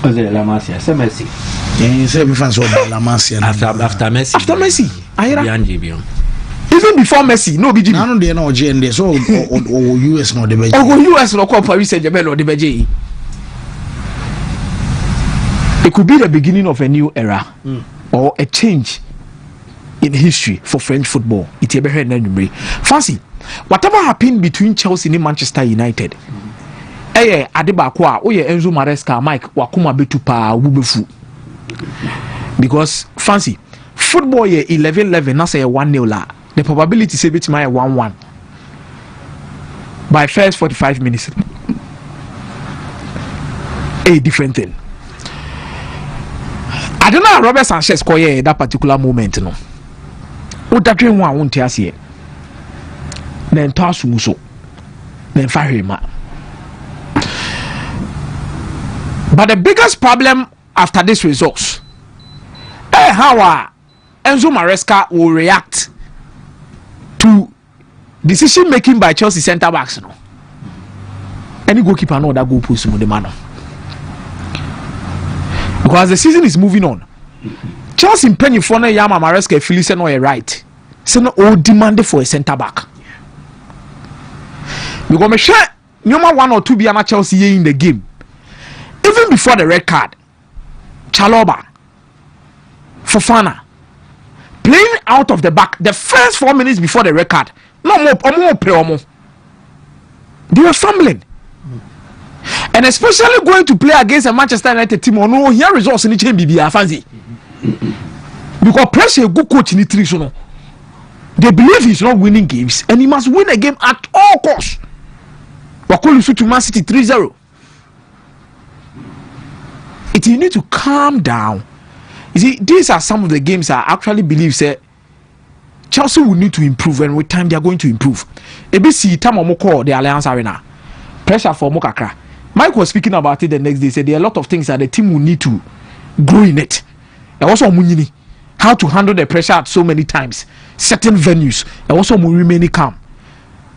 Was it La Masia? C'est Messi. Yeah, you say fans of La Masia after Messi. After Messi. Ayera. Even before Messi, no BG. No, they no GND. So US no the BG. Or US no call Paris Saint-Germain or the BG. It could be the beginning of a new era. Or a change in history for French football. It's ever heard Fancy, whatever happened between Chelsea and Manchester United, Adeba Kwa, Enzo Maresca, Mike, Wakuma Betupa, Wubefu. Because fancy, football 11-11, not say 1-0 la. The probability say it's my 1-1 by first 45 minutes. A different thing. I don't know Robert Sanchez koye that particular moment no. O da dwen wa won tiase e. Na enta asumuso. Na fa hwema. But the biggest problem after this results, how Enzo Maresca will react to decision making by Chelsea centre backs no. Any goalkeeper know that goal post mo the man. Because the season is moving on. Chelsea penny for no Yama Maresca feel say no right. So no all demanded for a centre back. Because me share number 1 or 2 be na Chelsea in the game. Even before the red card, Chalobah, Fofana, playing out of the back the first 4 minutes before the red card. No more. They were fumbling. And especially going to play against a Manchester United team or no here results in the BBA fancy. Because pressure a good coach in the three so they believe he's not winning games and he must win a game at all costs. Wakoli to Man City 3-0. You need to calm down. You see, these are some of the games I actually believe say Chelsea will need to improve, and with time they are going to improve. ABC time call the Alliance Arena. Pressure for Mokakra. Mike was speaking about it the next day. Said there are a lot of things that the team will need to grow in it. And also how to handle the pressure at so many times, certain venues, and also remaining calm.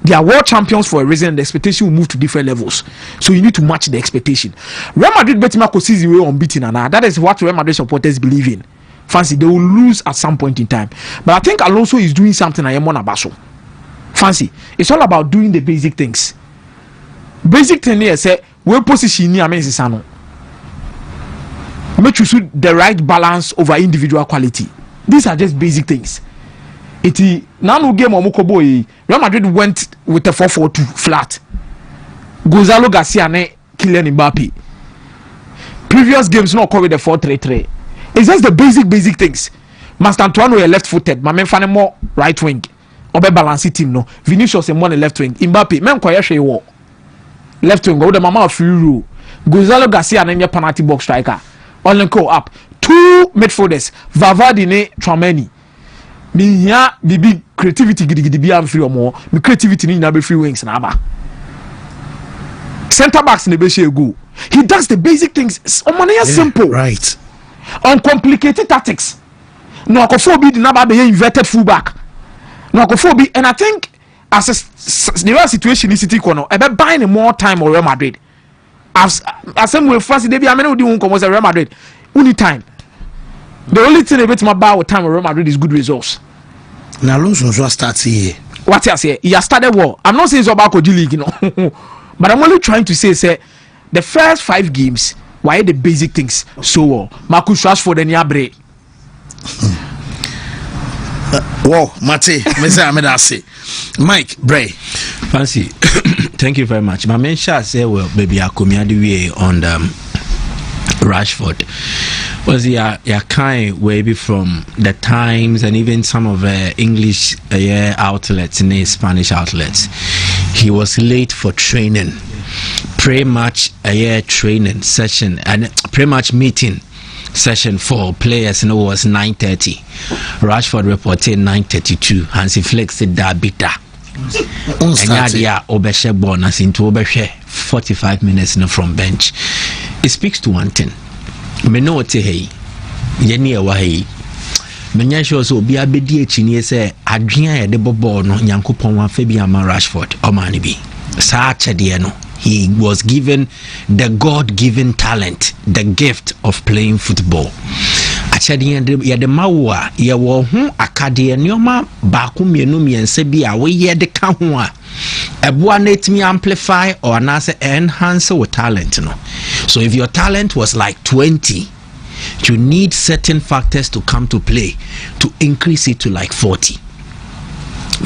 They are world champions for a reason, and the expectation will move to different levels. So you need to match the expectation. Real Madrid Betima sees the way unbeaten, and that is what Real Madrid supporters believe in. Fancy, they will lose at some point in time. But I think Alonso is doing something I am on Abaso. Fancy, it's all about doing the basic things. Basic thing here say we position near Mensisano. Make sure the right balance over individual quality. These are just basic things. Now game on Mokoboy, Real Madrid went with a 4-4-2 flat. Gonzalo Garcia ne Kylian Mbappe. Previous games not call with the 4-3-3. It's just the basic things. Master Antoine were left-footed. My man more right wing. Obe balance team no. Vinicius and one left wing. Mbappe, men koye she wo. Left wing go the mama free rule. Gonzalo Garcia and your penalty box striker. Only go up. 2 midfielders. Valverde ne Tchouaméni. Me here bibi creativity gidi bi am free or more. Me creativity ni na be free wings na aba. Center backs ne be share go. He does the basic things. Simple. Right. Uncomplicated tactics. No akofo bi na ba be inverted fullback. No akofo bi, and I think as the real situation is City kono, e be buying more time or Real Madrid. as some way first they be I mean we come Real Madrid. Only time. The only thing about my bar with time with Real Madrid is good results. Now Alonso starts here. What I say? He has started well. I'm not saying it's about Koji League, you know. But I'm only trying to say the first 5 games, why the basic things so well. Marcus Rashford and Yabre. Wow, Mate, Mike, Bray. Fancy. Thank you very much. My main shot say, well, baby, I come here the way on Rashford. Was your kind maybe from the Times and even some of English outlets and Spanish outlets. He was late for training, pre-match training session and pre-match meeting session for players. And it was 9:30. Rashford reported 9:32. Hansi Flick said that bitter. And Yadia Obeshe bonus into Obeshe 45 minutes from bench. It speaks to one thing. Me know what hey yeni ewa hey menya sure so obi abedi echi say adwen de bobo no Nyankopon wa fa bi ama Rashford o ma ne bi sa chede no. He was given the God-given talent, the gift of playing football. Achede ya de mawa ye wo hu akade nioma ba ku mienu miense bi a we ye de ka ho a eboa na etimi amplify or na say enhance with talent no. So if your talent was like 20, you need certain factors to come to play to increase it to like 40.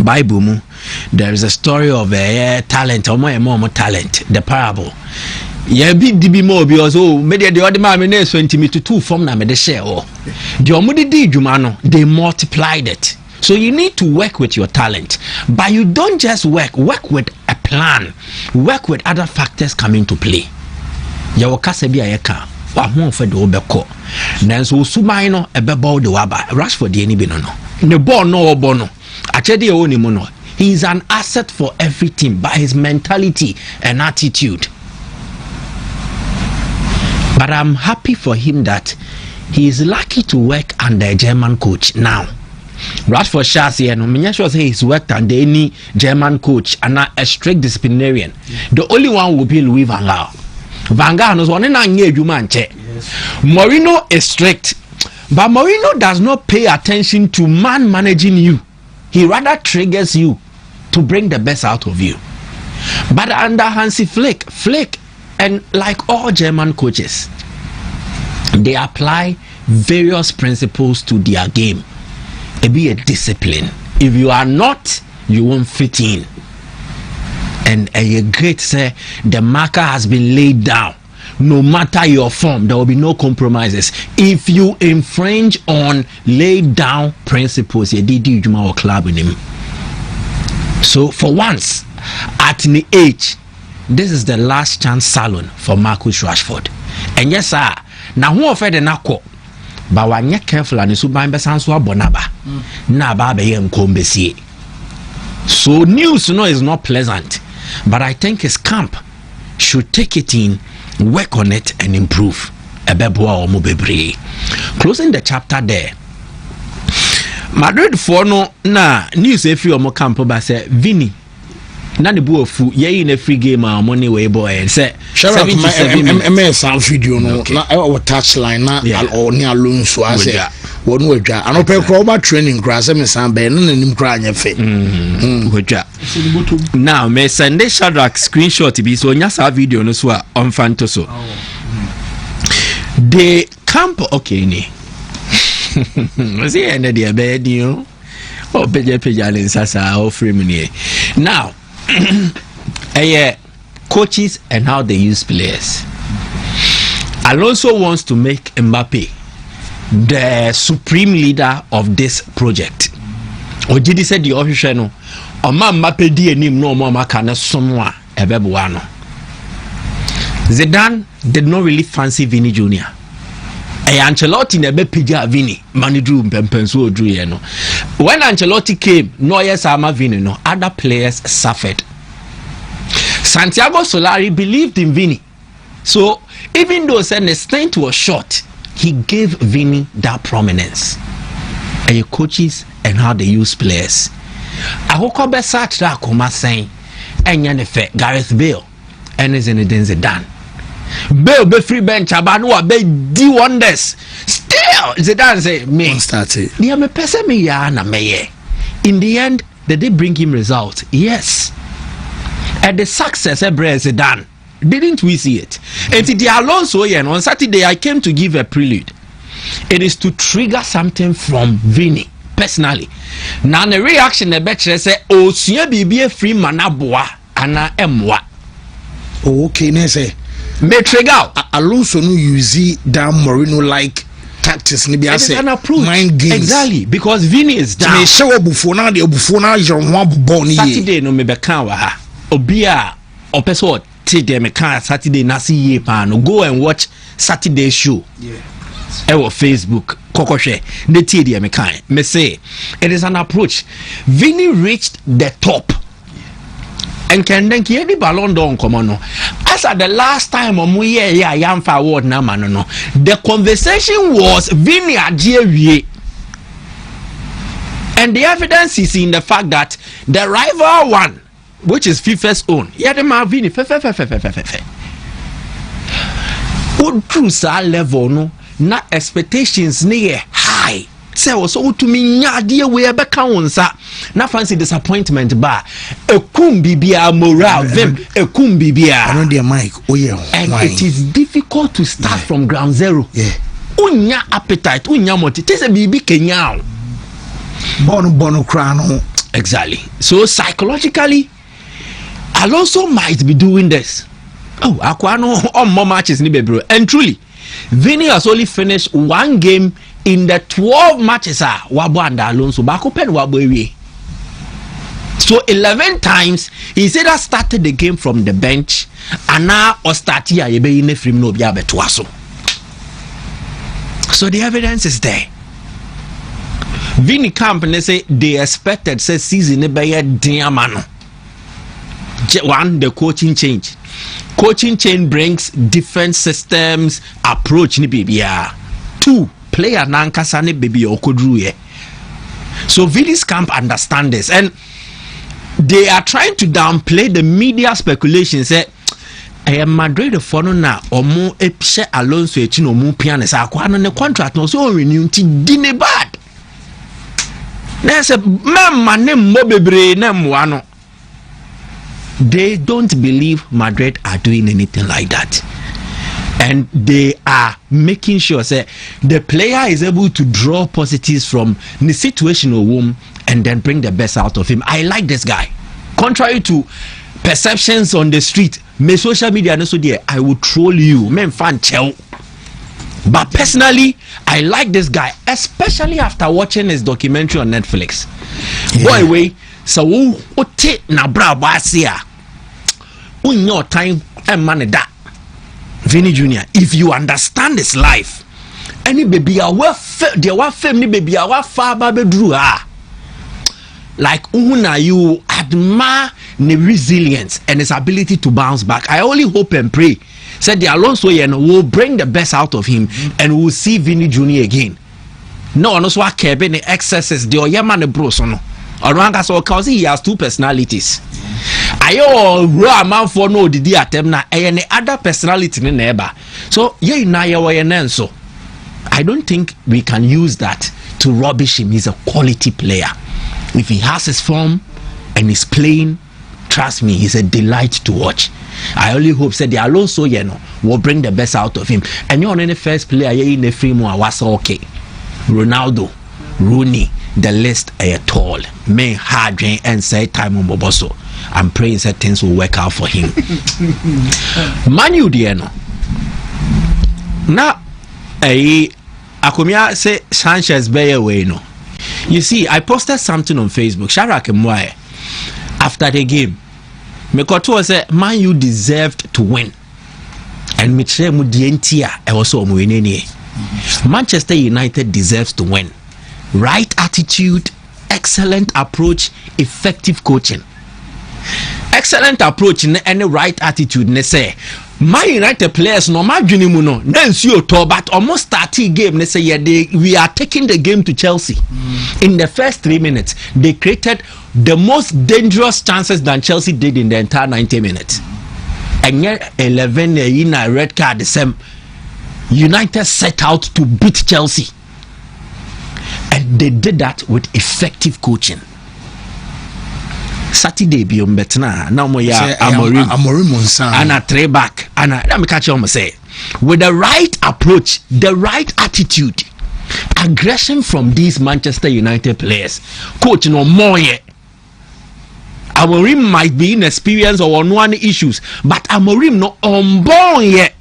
Bible mu, there is a story of a talent or more talent, the parable. Yeah, big DB more because maybe the other man is 20 me to 2 form na me the share or the omudi di jumano, they multiplied it. So you need to work with your talent, but you don't just work with a plan, work with other factors coming to play. Ya wakase bi ayeka wa ho fe de obeko nanso suman no ebeba de waba Rashford de ni bi no ne ball no obo no achede e woni mu no. He is an asset for every team by his mentality and attitude. But I'm happy for him that he is lucky to work under a German coach now. Rashford Shasi and Minya sure say he's worked under any German coach and a strict disciplinarian. The only one will be Louis van Gaal. Van Gaal knows one in Mourinho is strict, but Mourinho does not pay attention to man managing you. He rather triggers you to bring the best out of you. But under Hansi Flick, and like all German coaches, they apply various principles to their game. It be a discipline. If you are not, you won't fit in. And a great say the marker has been laid down. No matter your form, there will be no compromises. If you infringe on laid down principles, you did you club in him. So for once, at the age, this is the last chance salon for Marcus Rashford. And yes, sir, now who offered the nako? But when you're careful and you buy Besanso Bonaba, Naba Bayam Combesi. So news is not pleasant, but I think his camp should take it in, work on it, and improve. Closing the chapter there. Madrid for no na news if you camp ba say Vinnie na the boy fu ye in a free game money way boy and say 77 MS video no na our touch line na or ni Alonso ase wonu adwa anope crowd training grass me san be na nanim kra anya fe wadwa now me send Shadrack screenshot bi so nya sa video no so on fanto so the camp okay ni was he ended the bed you oh peja sasa offer me now coaches and how they use players. Alonso wants to make Mbappe the supreme leader of this project. Ojidi said the official no Oma Mbappe di enim no Oma kana somwa ebebuano. Zidane did not really fancy Vinnie Jr. Ancelotti nebe pija Vinnie manidru mpempenso odru ye no. When Ancelotti came, no yes ama Vinnie no, other players suffered. Santiago Solari believed in Vinnie. So even though the stint was short, he gave Vinnie that prominence. And your coaches and how they use players. I hope I better koma saying and Gareth Bale and Zinedine Zidane. be free bench abanu be di wonders. Still, Zidane say me start it. Yeah, me person me ya na me. In the end, did they bring him results? Yes. And the success Zidane, didn't we see it? And the Alonso on Saturday I came to give a prelude. It is to trigger something from Vinny personally. Now the reaction the betcher say, "Oh, suya bibi free manaboa ana emwa." Okay, say me trigger. Alonso no use that Mourinho like tactics. It is an approach. Mind games. Exactly, because Vinny is down. Me show before now Saturday no me beka wa ha. Obia opeso te me kan Saturday na see ye pan. Go and watch Saturday show. Yeah. Ewo Facebook kokoshe the TD me kind me say it is an approach. Vinny reached the top and can then ki the Ballon d'Or come on. As at the last time Yamfa award na man no, the conversation was Vinny Adjewie, and the evidence is in the fact that the rival one, which is FIFA's own, the man Vinny would choose that level no. Na expectations near high. Say also to me dear we be counsel. Na fancy disappointment ba. Ekum bibia morale them ekum bibia. I know their mic. Oh yeah. And it is difficult to start from ground zero. Yeah. Unya appetite, unya moti. It is a bibi Kenya. Bono crown. Exactly. So psychologically, Alonso might be doing this. Oh, Aquano on more matches ni bebro. And truly, Vinny has only finished one game in the 12 matches. Wabo and Alonso bako pen wabo ewe. So 11 times he said I started the game from the bench and now or start here you be in the frame no be abetuaso. So the evidence is there. Vinny camp and they say they expected say season ne be diamano. One, the coaching change. Coaching change brings different systems, approach ni bibia. 2, player nankasa ni baby okodru ye. So Vinny's camp understand this, and they are trying to downplay the media speculation. Say, Madrid for no na omo epse Alonso echi no mu piano sa akwa no ne contract no so renew ti dine bad. Na say memma ne mo bebre na mwa no. They don't believe Madrid are doing anything like that, and they are making sure say the player is able to draw positives from the situational room and then bring the best out of him. I like this guy, contrary to perceptions on the street. My social media no so there I will troll you, men fan chel. But personally, I like this guy, especially after watching his documentary on Netflix. Yeah. Boy, way. So ote na bra basia unyo time and money that Vinnie Jr. If you understand his life, any baby our family baby our father bedru like una you admire the resilience and his ability to bounce back. I only hope and pray said the Alonso will bring the best out of him and we'll see Vinnie Jr. again. No, no, so I care the excesses the oyama bros no. Oranga so cause he has 2 personalities. Ayo raw man for no did attempt na any other personality in neighbor. So ye na ye so I don't think we can use that to rubbish him. He's a quality player. If he has his form and he's playing, trust me, he's a delight to watch. I only hope that the Alonso will bring the best out of him. And you're on the first player in the frame was okay. Ronaldo, Rooney, the list are tall. May hard and say time on Boboso. I'm praying that things will work out for him. Manu Dieno. Now, Akumia say Sanchez bay away no. You see, I posted something on Facebook. Sharak Mwae after the game. Mekoto said, Man, you deserved to win. And Mitre Mudientia, I also winning. Manchester United deserves to win. Right attitude, excellent approach, effective coaching. Excellent approach in any right attitude. Ne say, Man United players no margin muno. Then see you but almost 30 game. Ne say we are taking the game to Chelsea. In the first 3 minutes, they created the most dangerous chances than Chelsea did in the entire 90 minutes. and yet 11 in a red card the same. United set out to beat Chelsea, and they did that with effective coaching. Saturday be on betna now mo ya Amorim and a three back and let me catch you say with the right approach, the right attitude, aggression from these Manchester United players, coach no more yet. Amorim might be inexperienced or on one issues, but Amorim no unborn yet.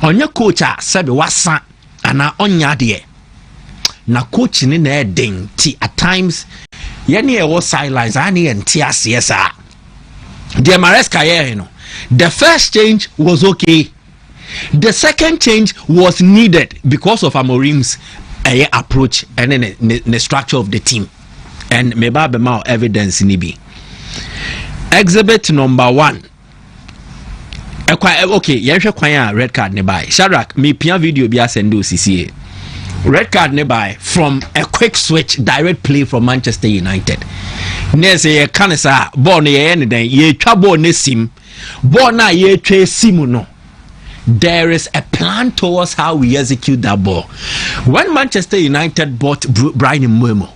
On your coach said wasa and onya de na coach ni na ding ti at times yeni e was sidelines ani entias yes ah the Maresca here, you know, the first change was okay, the second change was needed because of Amorim's approach and then the structure of the team, and meba bema evidence ni bi. Exhibit number 1. Okay, yɛhwɛ kwan a red card ne by Shadrack me pia video bi asendo CCA. Red card ne by from a quick switch direct play from Manchester United. Ne say ye kan sa ball ne ye ne den ye twa ball ne sim. Ball na ye twa sim no. There is a plan towards how we execute that ball. When Manchester United bought Brian Mbeumo,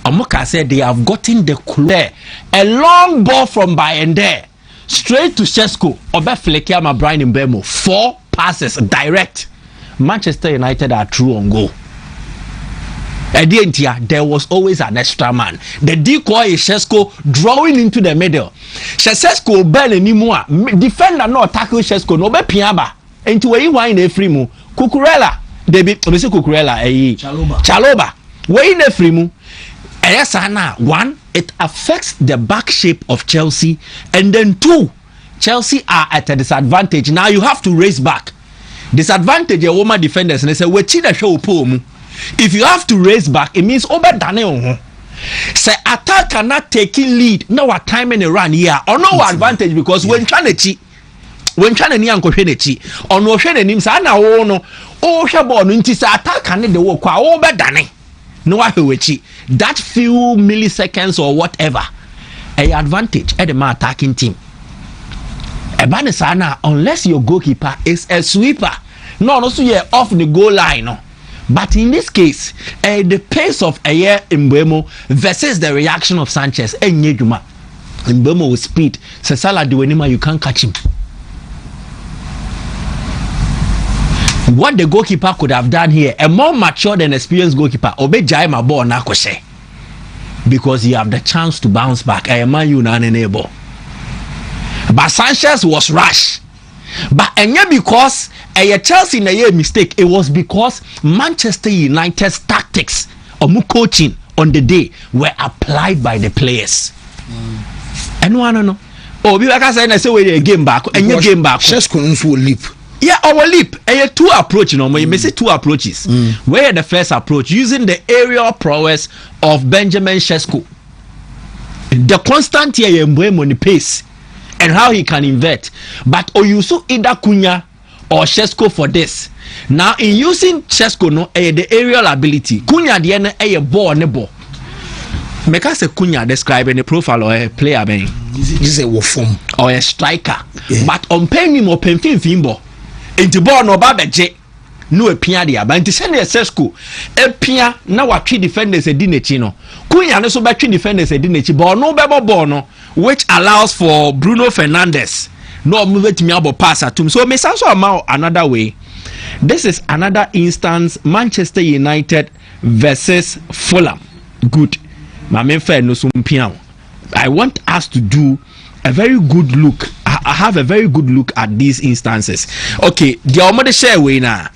Omoka said they have gotten the clue there. A long ball from Bayern there. Straight to Shesko, Obeflekia ma Brian Mbeumo. 4 passes direct. Manchester United are true on goal. There was always an extra man. The decoy is Shesko drawing into the middle. Shesko bell anymore. Defender no tackle Shesko no be piaba. Into where you wine a free mu. Cucurella. They be Cucurella. Chaloba. Where in a free mu. Yes, Anna. 1, it affects the back shape of Chelsea, and then 2, Chelsea are at a disadvantage. Now you have to race back. Disadvantage your woman defenders and they say we the show poem. If you have to race back, it means over Daniel. Say attack cannot take lead. No what time in a run here or no advantage because when trying to cheat, when trying to near cheat or no shade him say na no oh shabo no nti say attack can the work over Daniel. No that few milliseconds or whatever a advantage at the man attacking team. Ebanisana, unless your goalkeeper is a sweeper, no so you're off the goal line. No. But in this case, the pace of Mbeumo versus the reaction of Sanchez, Mbeumo with speed, Sesala Duenima, you can't catch him. What the goalkeeper could have done here, a more mature and experienced goalkeeper, obey Jaima ball nakoshe, because you have the chance to bounce back. I am you unable. But Sanchez was rash. But and yet because a Chelsea in a mistake, it was because Manchester United's tactics or coaching on the day were applied by the players. And one no. Oh, we like I said, I say we game back and your game back. Just couldn't full leap. Yeah, our leap. And 2 approaches, you may say 2 approaches. Where the first approach using the aerial prowess of Benjamin Sesko, the constant here on the pace and how he can invert. But Oyusu either Cunha or Sesko for this. Now in using Sesko no the aerial ability, Cunha the end a ball ne ball. Make us a Cunha describing the profile or a player being. This is a form or a striker. Yeah. But on penny more penfin fimbo. Into ball no babeje no a pia dia but send a Sesko a pia na wa three defenders e dinechi no Cunha no so ba three defenders e dinechi ball no bebo ball no which allows for Bruno Fernandes no move to me about pass at him. So me also amount another way. This is another instance Manchester United versus Fulham. Good. My main friend no sumpian. I want us to do a very good look. I have a very good look at these instances. Okay, the already share way now.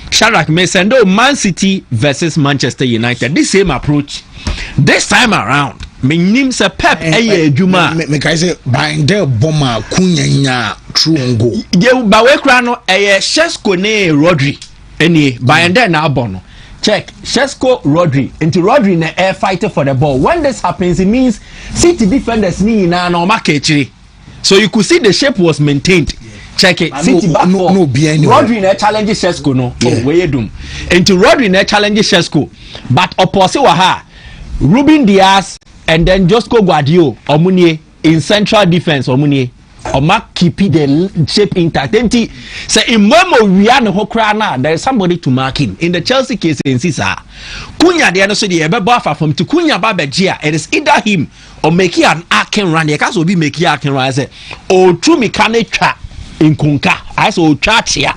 Shadrack may send Man City versus Manchester United. This same approach. This time around, my name is Pep. Juma. Me can say buying the bomber Cunha true on go. You bawe krano Sesko ne Rodri. Any buying there now bono. Check Sesko Rodri into Rodri na air fighter for the ball. When this happens, it means City defenders ni na no market. So you could see the shape was maintained. Check it. City back no Rodri na challenge Sesko no. Yeah. Oh, where you doom. Into Rodri na challenge Sesko. But opposite waha Ruben Diaz and then Josco Guardiola Omunie in central defense Omunie. Oma keep the shape intact. Enti say imwemo wia ne ho kra na there is somebody to mark him. In the Chelsea case in Sisa, Kunya de no so de ebe bofa from to Kunya babejia. It is either him or make an akin run. Ye kaso be make akin run say o Wontumi kane twa nkunka. I say o twa chia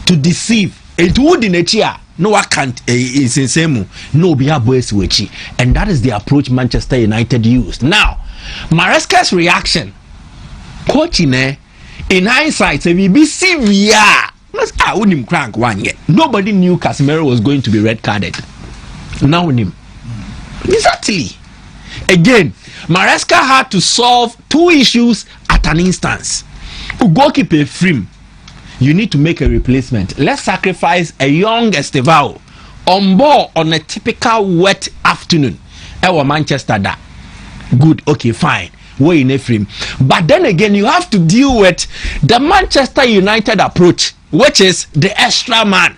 to deceive. Enti wodi na chia no I can't is insane. No be aboes wechi. And that is the approach Manchester United used. Now, Maresca's reaction coaching in hindsight say we be severe. I wouldn't crank one yet. Nobody knew Casemiro was going to be red carded. Now him. Exactly. Again, Maresca had to solve two issues at an instance. Goalkeeper frame. You need to make a replacement. Let's sacrifice a young Estevao on board on a typical wet afternoon. Ewa Manchester da. Good, okay, fine. We're in a frame. But then again, you have to deal with the Manchester United approach, which is the extra man.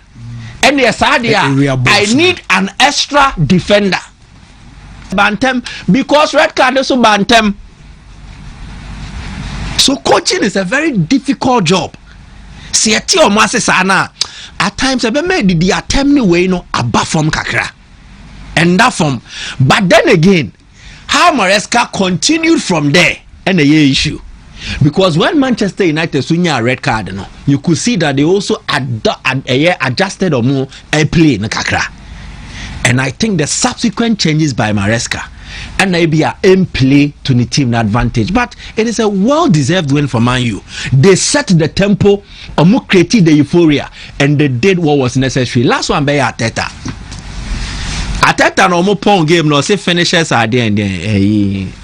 And yes, I need an extra defender. Bantem, because red card is so Bantem. So coaching is a very difficult job. See, at times, I've made the attempt way no above from Kakra. And that from, but then again, how Maresca continued from there and the issue, because when Manchester United saw a red card, you could see that they also adjusted or more a play in Kakra. And I think the subsequent changes by Maresca and maybe a aim play to the team advantage, but it is a well-deserved win for Man U. They set the tempo, created the euphoria, and they did what was necessary. Last one by Arteta. Ateta no mo pon game no say finishers are there and there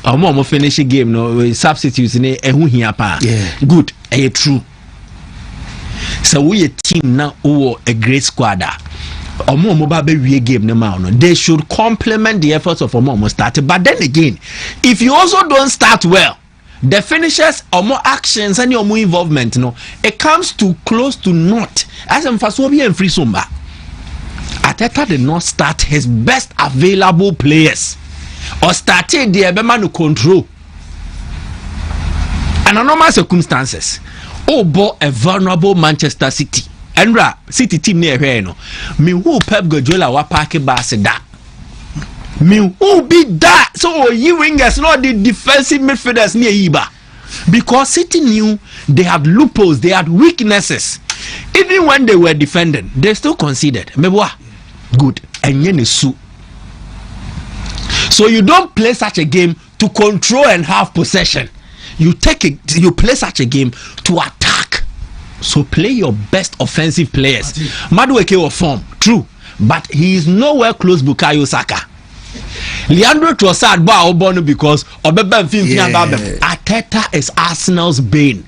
omo finish game no substitutes ne ehu hia pa good true. So we a team now who a great squad omo ba be wie game no ma no they should complement the efforts of omo start. But then again, if you also don't start well, the finishers omo actions and your involvement no it comes to close to naught. As em faso bi en free somba. Ateta did not start his best available players or started the Ebema to control. Under normal circumstances, boy, a vulnerable Manchester City. Andra City team near here, no. Me who Pep Guardiola wa park base that. Me who be that. So you wingers, not the defensive midfielders near Iba. Because City knew they had loopholes, they had weaknesses. Even when they were defending, they still conceded. Mebwa. Good. And yen is su. So you don't play such a game to control and have possession. You play such a game to attack. So play your best offensive players. Madueke or form, true, but he is nowhere close Bukayo Saka. Leandro Trossard ba obono because Obeba Ateta is Arsenal's bane.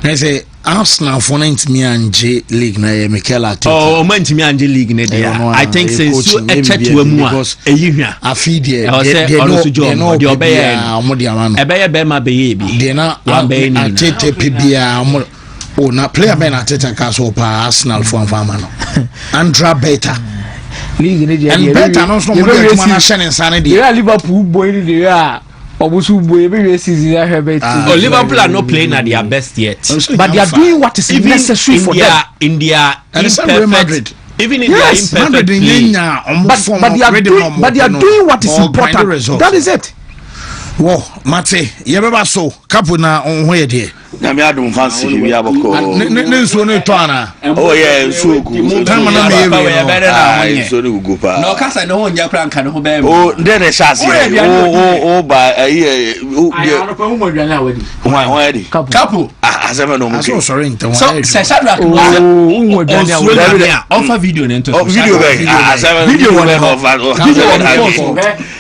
I say Arsenal for 90 anje league na Mikel Arteta. Oh, 90 anje league na dia. I think since you check to mu ehihwa. Afidie. They no the obey amodiamano. Ebeye be ma be bi. They na Arteta pibia oh na player ben Arteta ka so pa Arsenal for fama no. Andra Beta. League na dia. And Beta no so mo dey tuma na shine nsane dey. They Liverpool boy ni dey Liverpool are not playing at their best yet, but they are doing what is even necessary for them. In their imperfect, even in their imperfect play. But they are doing what is important. That is it. Whoa, Mate, you ever so couple na on where there? Na me adum fancy we aboko. Ne so no to ana. Oh yeah, so good. Time na me so no go pa. No kasa no nya kra nka no ho be. Oh, there the chance. Oh ba here. Why di? Couple. Asema no mo. So sorry nte why. So Seshadra offer video na into. Oh video be. Asema video wona offer.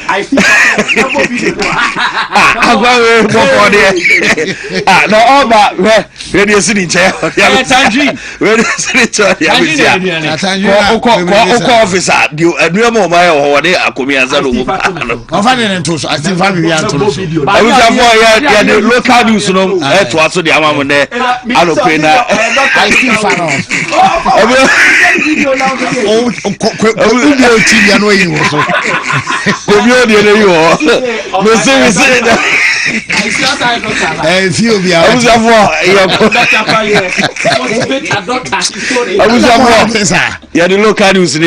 I see video. No, all that radio city chair. Tangerine. Radio city chair. Officer, you and your mobile or they are coming as a local. I still find me to the local news. No, that's what's the amount there. I don't pay that. I still find Ethiopia. Yeah, the local news in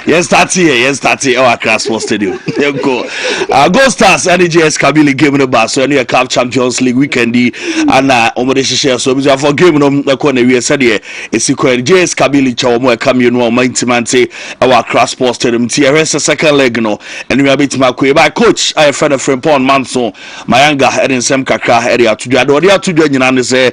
Yes, that's here. Yes, that's here. Our class for stadium. Go Stars. NJS Kabili game in the bar. So any Cup Champions League weekend. And Omodesha. So we have for game no corner. We said here. It's equal. NJS Kabili Chawomo come you know. My team say our class for stadium. TRS second leg no. And we have bit my by coach. I friend of Frimpon Manson. Mayanga head in some kakra area to do. What they are to do. You know say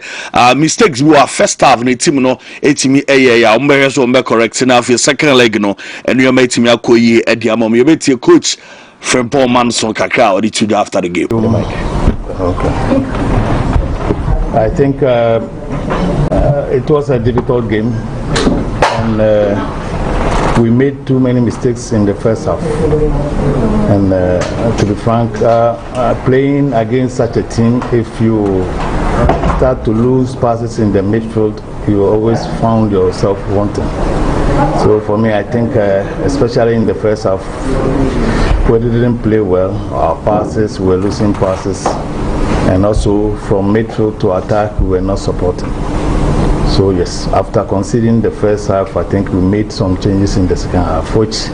mistakes. We are first half. Ne team no. Team yeah. Umbe correct. Now for second leg no. And you made me a koyi at the amount you bet your coach from Paul Manson Kakao or the two after the game. Okay. I think it was a difficult game, and we made too many mistakes in the first half. And to be frank, playing against such a team, if you start to lose passes in the midfield, you always found yourself wanting. So for me, I think, especially in the first half, we didn't play well. Our passes, we were losing passes, and also from midfield to attack, we were not supporting. So yes, after conceding the first half, I think we made some changes in the second half, which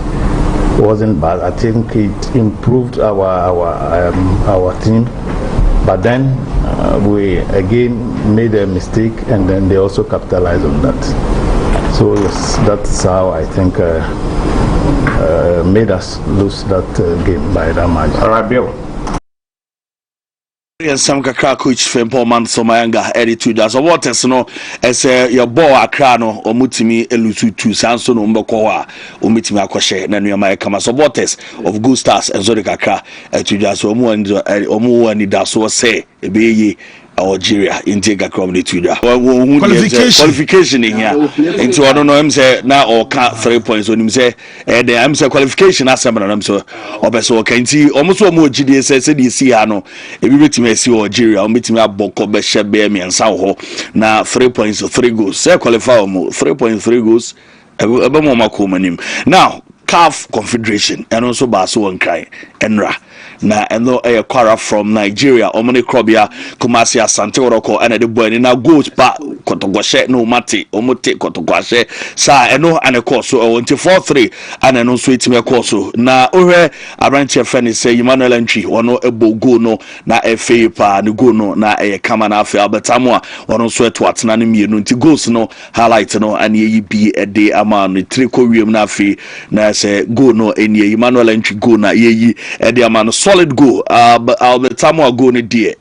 wasn't bad. I think it improved our team. But then we again made a mistake, and then they also capitalized on that. So yes, that's how I think made us lose that game by that margin. All right, Bill. Yes, some kakra coach from Paul Manson Mayanga attitude as a waters no as your ball akra no omutimi elusu tu sanso no mbeko a omutimi akoshe na nua kama supporters of Good Stars and Zodi kakra attitude as omu ani da so say ebeye Algeria in take a community qualification in here into I don't know him say now or count 3 points on him say and I'm say qualification as I'm so obeso can see almost more GD says the see no e be betime see Algeria o betime aboko be shebe me ansa ho na 3 points 3 goals say qualify 3.3 goals ebe mo makomanim now CAF Confederation and also Baso and Kai Enra na eno kwara from Nigeria omone krobia Kumasi Asante Oroko and the boy na goals pa kotogoshe no mate omote kotogoshe sa eno ane course 24-3 and eno so itime course na ohwe abranche friend say Emmanuel Entry ono ebo go no na FA pa ne go no na kama na afa abatamo a ono so eto atena ne mienu nti goals no highlight no and ye bi ede ama no triko wiem na afi na say go no eni Emmanuel Entry go na ye ede ama no solid goal the time ago ni die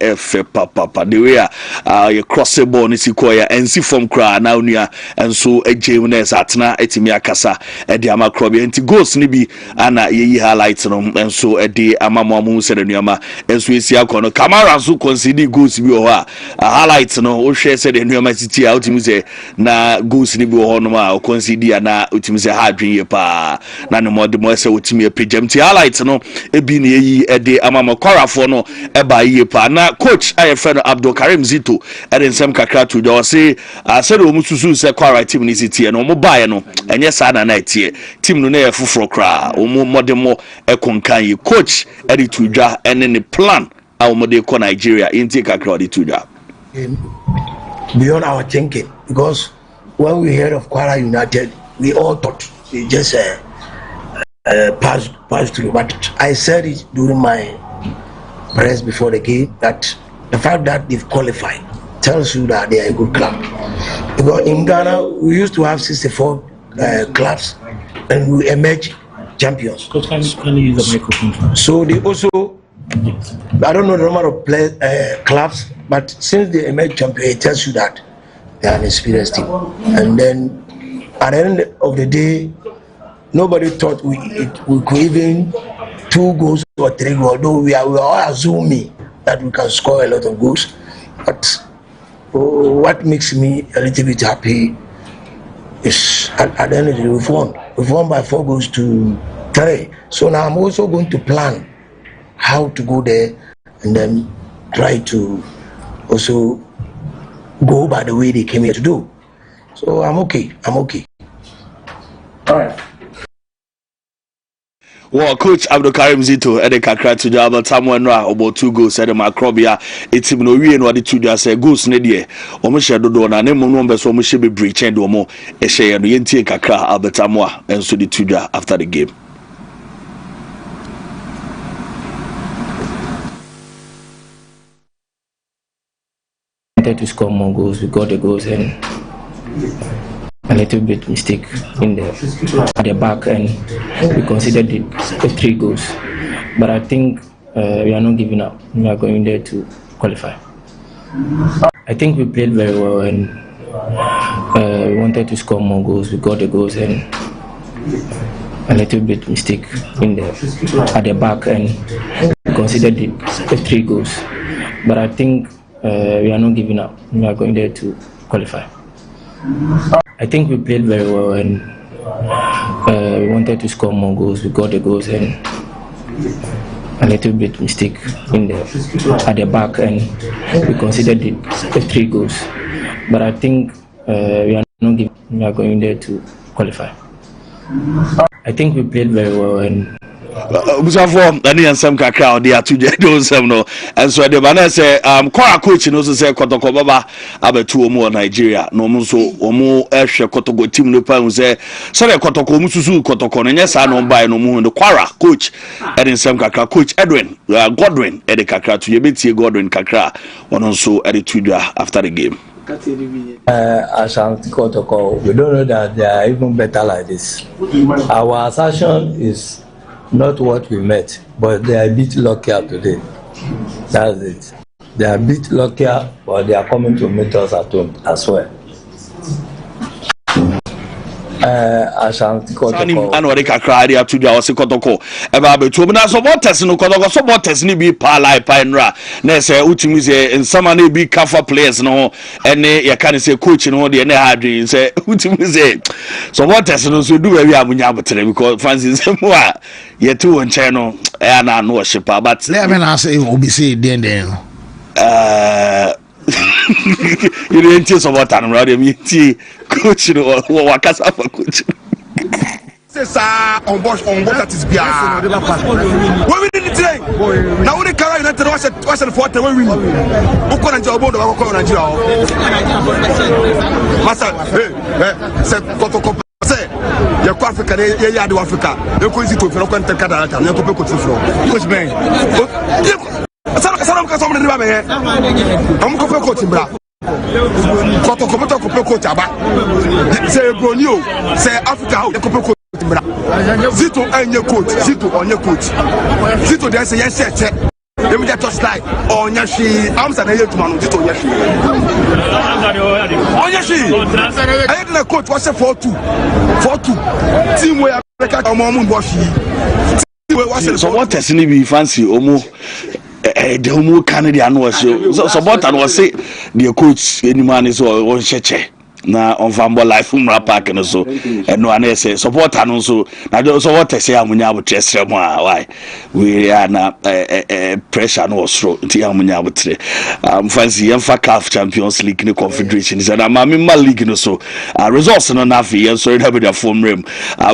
papa the way you cross the ball ni sikoya ensi from cry now nia enso ejemnes atena etimi akasa ede ama krobi enti goals ni bi ana ye highlight no enso ede ama mo se de nuama enso esi akono Camara so concede goals bi o ha highlight no o hwe se de nuama titi a otimi se na goals ni bi o ho no ma o concede na otimi se ha adwen ye pa na no mo de mo se otimi epejam ti highlight no ebi ni yi ede amama kwara no eba yie pa na coach aye friend Abdul Karim Zito eden sem kakra to do say said o mususu se kwara team ni sitie no mo bae no enye sa na etie team no na ye foforo kra o mo modemo ekonkan yi coach edi to dwa ene ne plan a mo de ko Nigeria inti kakra edi to dwa beyond our thinking, because when we heard of Kwara United we all thought they just pass through. But I said it during my press before the game that the fact that they've qualified tells you that they are a good club. Because in Ghana we used to have 64 clubs and we emerged champions. So they also, I don't know the number of clubs, but since they emerged champions, it tells you that they are an experienced team. And then at the end of the day, nobody thought we could even 2 goals or 3 goals, although we are all assuming that we can score a lot of goals. But what makes me a little bit happy is at the end of the day we've won. We've won by 4 goals to 3. So now I'm also going to plan how to go there and then try to also go by the way they came here to do. So I'm okay. All right. Well, Coach Abdul Karim Zito, Ede Kakra to Jabal Tamuanra, about 2 goals, Ede Macrobia, it's him no we and what the 2 just say goals Nedia, Omusha Dodona, and Nemo numbers for Mushibi Breach and Omo, Eshe and Yenti Kakra, Albert Tamwa, and so the 2 after the game. Wanted to score more goals, we got the goals and a little bit mistake in at the back, and we considered the 3 goals. But I think we are not giving up. We are going there to qualify. I think we played very well, and we wanted to score more goals. We got the goals and a little bit mistake at the back, and we considered the 3 goals. But I think we are not giving up. We are going there to qualify. I think we played very well, and we wanted to score more goals. We got the goals and a little bit mistake at the back, and we considered the 3 goals. But I think we are not giving. We are going there to qualify. I think we played very well, and Musafo ani ansam kakra odi atuje do nsam no enso de ba na say kora coach no so say kotoko baba abetu omu Nigeria no mu so omu ehwe kotoko team no pa hu say so le kotoko omu susu kotoko no nyesa no bai no mu no kora coach edi nsam kakra coach Edwin Godwin edi kakra to yebetie Godwin kakra ono so edi tuja after the game. Ashanti Kotoko, we don't know that they are even better like this. Our assertion is not what we met, but they are a bit luckier today. That's it. They are a bit luckier, but they are coming to meet us at home as well. Ashanti Kotoko. I know they can cry there to the Aussie Kotoko. About between us, so what test no Kotoko, so what test ni be palai pinra. Nese Utimize and some money be cover players no, and you can say coach no the any hard say Utimize. So what test no so do we have munyabatre because Francis more yet 2 on channel and I know shipper, but let me ask you OBC then. You didn't tell some what I'm ready me coach no wakasa for coach. On board that is beyond. What we did today? Now we carry United was at 40 when we who couldn't job on the Nigeria. Master, said Kotoko say, you're Africa, you're Africa. You're going to look at the Canada and you're going to flow. Which man? Some I'm going to coach him. Kotoko coach aba. Say Bronio, say Africa, the coach. Zito and your coach, Zito on your coach. Zito there say yes, check. Let me just touch like on Yashi. I'm saying you to man Zito Yashi. On Yashi. I had the coach was a 4-2. 4-2. Team where America Omo Boshi. So what has ni be fancy Omo? The Omo Canadian was so what and was say the coach any man is on cheche. Na on fambo life park and so and no one say supporter no so na so what say amunya abotre mo why we are na pressure no osro nti amunya abotre fancy yemfa CAF Champions League ni Confederation is na ma league no so results no na fi so have their form room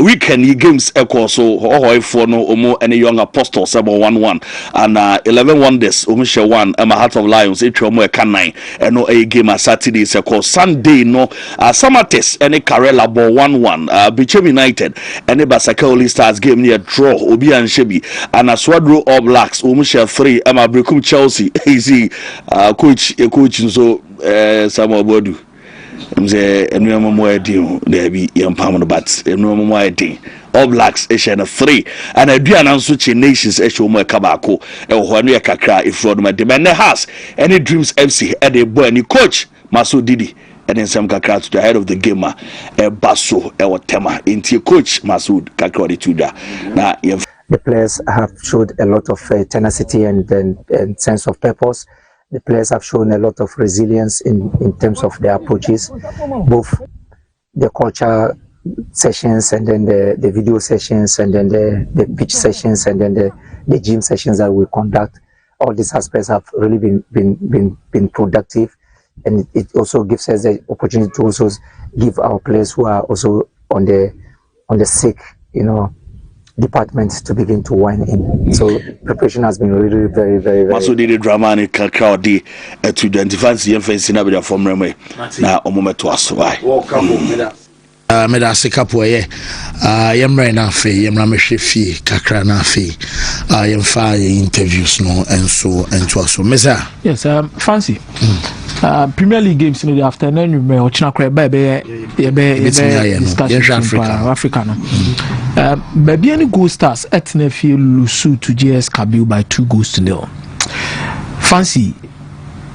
weekend games equal so for no omo any young apostles 7-1-1 and 11 wonders omo share 1 Heart of Lions etwa e kan 9 and no a game at Saturday is called Sunday no Samates and a Karela ball 1-1 Bicham United and a Basakoli Stars game near draw Obi and Shebi and a Swadro All Blacks Umusha 3 Emma Brekum Chelsea easy coach so Samuel Bodu say enuamo mo edi there be yampam no but enuamo mo edi All Blacks eshare 3 and aduana nso che nations ehwe mo kabako e ho no kakra ifro no de men has any dreams FC e dey boy any coach Maso Didi and then some kakra to the head of the game baso e tema inti coach Masoud kakra de tuda na the players have showed a lot of tenacity and sense of purpose. The players have shown a lot of resilience in terms of their approaches, both the culture sessions and then the video sessions and then the pitch sessions and then the gym sessions that we conduct. All these aspects have really been productive, and it also gives us the opportunity to also give our players who are also on the sick, departments to begin to wind in. So preparation has been really very, very, very. Also, did the drama and crowd to identify the influence in a form now a moment to us. Meda sikapo yemre na fe yemra mehwe fie kakra na fe yemfa interviews no enso so mesa. Yes, fancy. Premier League games in the afternoon you may ochina kra ba discussion Africa no. Baby any Gold Stars etna feel lusu to JS Kabylie by 2-0. Fancy,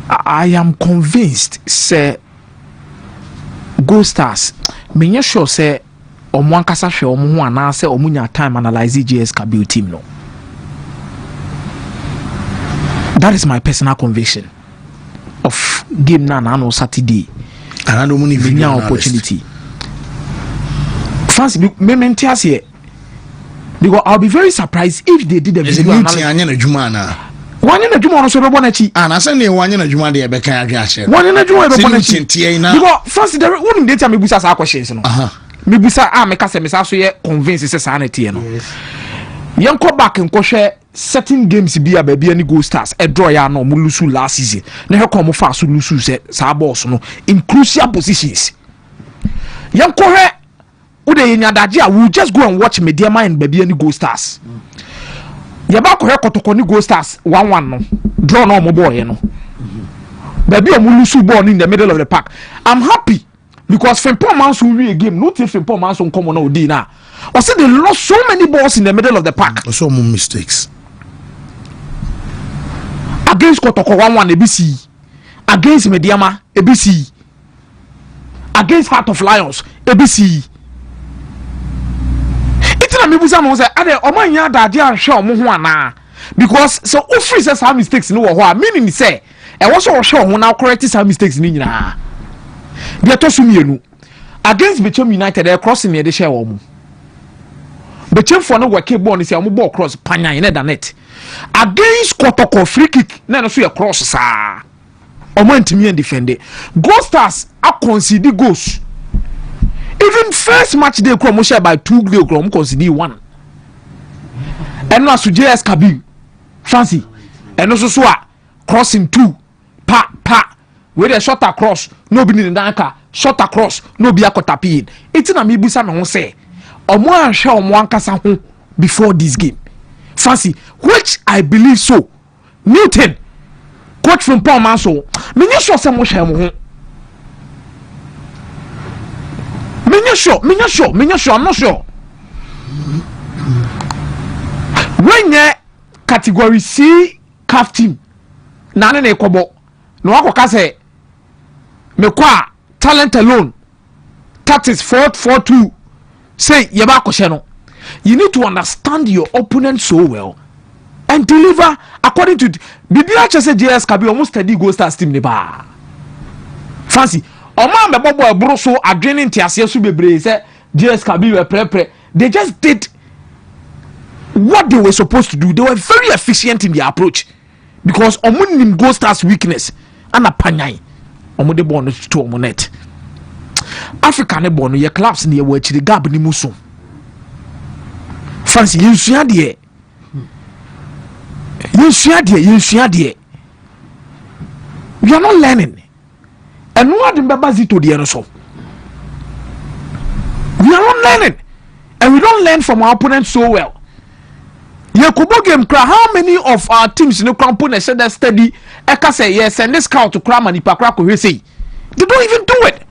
I am convinced say Gold Stars me sure say omo ankasa hwe omo ho ana say omo nya time analyze JS Kabylie team no. That is my personal conviction of game na no Saturday. And I don't want to opportunity. Fancy me mentias here. Because I'll be very surprised if they did a video analysis. One in a Juma so Bonachi and I send you one in a Juma de Becca. One in a Juma Bonachi. Because first there wouldn't data me busa our questions. Me busa make us a convince it's sanity. Young come back and share certain games be a baby any Gold Stars a draw ya no mulusu last season. Never come fast lulusu sa boss no in crucial positions. Young correct ude nyadaji will just go and watch Media and baby any Gold Stars. Yabako Kotokoni Gold Stars 1-1 no draw no more boy no. Baby mulusu ball in the middle of the park. I'm happy because Frimpong Manso will a game. Not if Frimpong Manso come on Odina. Or say they lost so many balls in the middle of the park. So many mistakes. Against Kotoko 1-1 ABC. Against Mediama ABC. Against Heart of Lions ABC. It's not me busa say ade omanya dade an hwe omo ho ana because so ofri say some mistakes no wo ho meaning say e wo so hwe ho na correct some mistakes ni nyina. They to sumienu against Bechem United they crossing near the share wo mu. Bechem for no work ball ni say omo ball cross panyan in the net. Against Kotoko free kick na no so your cross sa. Omo ntimi and defend it. Gold Stars a concede goals. Even first match they come share by 2 goals come concede 1. And now to JS Kabylie fancy and also so crossing 2 pa with a shot across no be in the anchor shot across no be akotapin. It's na me busa me say omo anhwe omo ankasa ho before this game fancy which I believe so Newton coach from Paul Manso me no sure say mo hwe mo ho me sure I'm not sure when you category C CAF team na ne kobo no akoka say me kwa talent alone tactics 4-4-2 say ye ba ko no you need to understand your opponent so well and deliver according to bibia say JS Kabylie almost steady Gold Stars team ne ba fancy Oma me bobo ebro so adwene ntiase so bebre say JS Kabylie were pre they just did what they were supposed to do. They were very efficient in their approach because omunim Gold Stars weakness and a panyan omo de ball no to omo net Africa ne ball no ye clubs ne ye wa chiri gab ni muso fancy yensua de we are not learning. And what the Babazi to the so we are not learning, and we don't learn from our opponents so well. Yakubo game cry. How many of our teams in the component said that steady? Eka say yes, and this scout to cram and Ipakra say they don't even do it.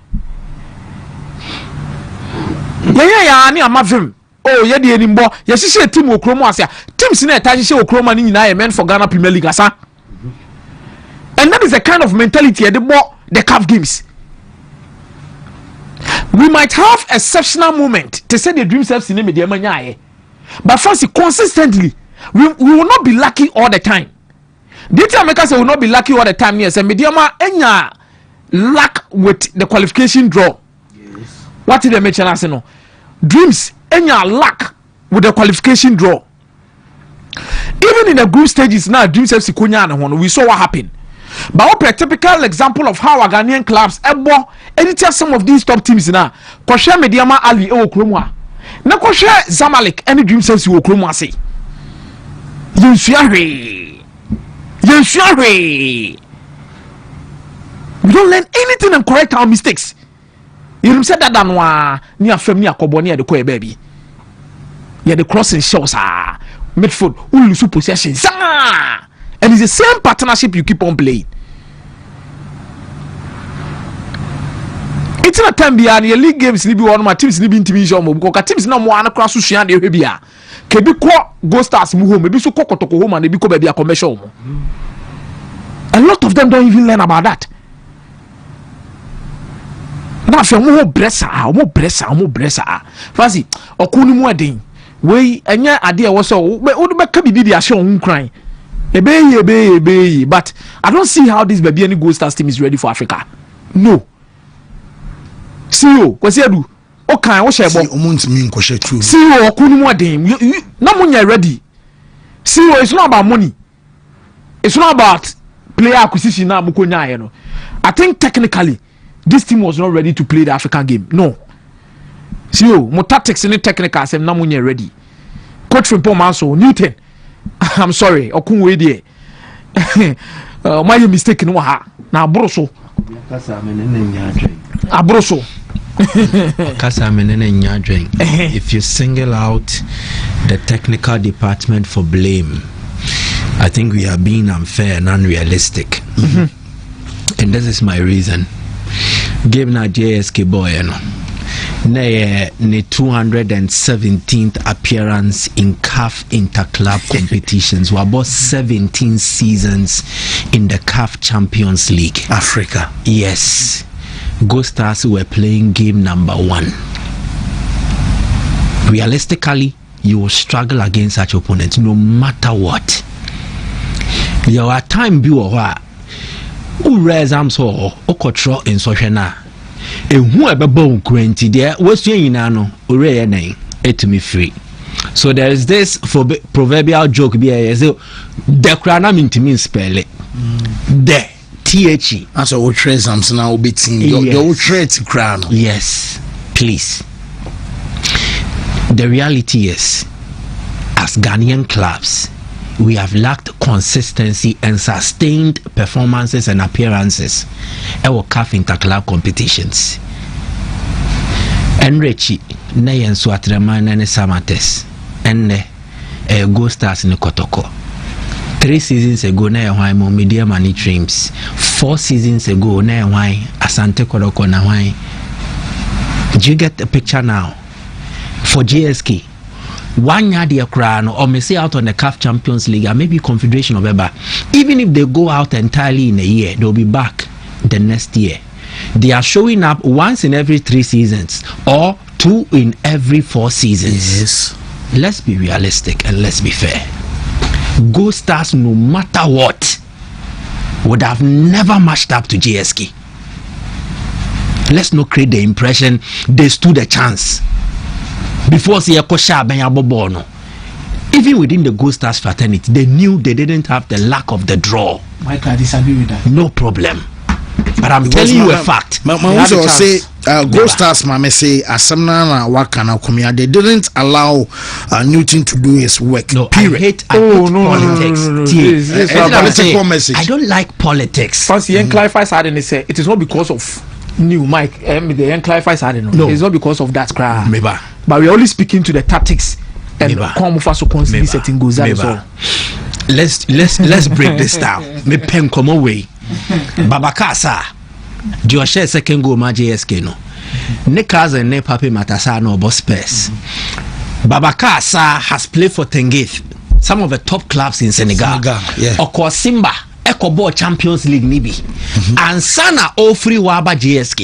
Yeah, ni amavim. Oh, yeah, the anymore. Yes, she said team Okromo asia. Teams in a taji say Okroma ni na meant for Ghana Premier League asa. And that is the kind of mentality the more the CAF games. We might have exceptional moment to say the dream self in media manya, but fancy consistently we will not be lucky all the time. Data makers will not be lucky all the time. Yes, and media enya lack with the qualification draw. Yes. What did they mention as no? Dreams enya lack with the qualification draw. Even in the group stages now, dreams self we saw what happened. But a typical example of how Ghanaian clubs editor some of these top teams now. Koshe Mediama Ali Okromwa. na ko hwe Zamalek any dream sense wo krom ase yensuahwe we don't learn anything and correct our mistakes. You said that danwa ni afem ni akobo ni e de ko e baby yeah the crossing shows midfield who lose possession and it's the same partnership you keep on playing. It's not time beyond your league games ni bi one my teams ni bi ntimi show mo because teams na mo an cross sua de hwe bia ke bi ko go stars mu home bi so kokotoko home and bi ko ba bia commercial mo. A lot of them don't even learn about that. Now if you mo bressa fancy okunu mu adin we enya ade e wo so wo be ka bibi dia hye on kran ebe but I don't see how this baby any Gold Stars team is ready for Africa. No. CEO kwesi adu o kan wo shebo omuntimi nkoshe true. CEO okunu mu adin na munya ready. CEO it's not about money. It's not about player acquisition na mukonya ye no. I think technically this team was not ready to play the African game. No. See you, mo tactics and technical sem na munye ready. Coach Frimpong Manso, Newton. I'm sorry, okunwe die. My mistake no ha. Na abroso. Kasa menene nyadwen. Abroso. Kasa menene nyadwen. If you single out the technical department for blame, I think we are being unfair and unrealistic. And this is my reason. Game na JSK boy no. Na ne 217th appearance in CAF interclub competitions. We about 17 seasons in the CAF Champions League. Africa. Yes. Gold Stars were playing game number 1. Realistically, you will struggle against such opponents no matter what. There are time be or exams or control in social na who ever born cranty there was no it me free. So there is this proverbial joke be the crana mean to mean spell it the THE as a exams now be your trade crown. Yes, please. The reality is, as Ghanaian clubs, we have lacked consistency and sustained performances and appearances at our CAF interclub competitions. Enrichi, na yensu atremana ne Samates, enne Gold Stars ne Kotoko. 3 seasons ago, na yawai mo media money dreams. 4 seasons ago, na yawai Asante Kotoko na yawai. Do you get the picture now? For JSK, 1 year they crown or may say out on the CAF Champions League or maybe Confederation of Eba. Even if they go out entirely in a year, they'll be back the next year. They are showing up once in every 3 seasons or 2 in every 4 seasons. Yes. Let's be realistic and let's be fair. Gold Stars, no matter what, would have never matched up to JSK. Let's not create the impression they stood a chance. Before even within the Gold Stars fraternity, they knew they didn't have the luck of the draw. Mike, I disagree with that. No problem. But I'm telling you a fact. Also say Gold Stars mama say asamna wakana kumia, they didn't allow Newton to do his work. No, period. I hate politics. This political message. I don't like politics. First, the clarify side and they say it is not because of new Mike. The clarify side no. It's not because of that cry. Maybe. But we're only speaking to the tactics and come for constantly setting goals. Let's break this down. Me pen come away. Babakasa. Do share second goal ma JSK no. Ne cousin ne papi matasa no boss Spurs. Babakasa has played for Tenerife, some of the top clubs in Senegal. Yeah. Oko Simba Ecobo Champions League nibi. And Sana Ofri Waba JSK.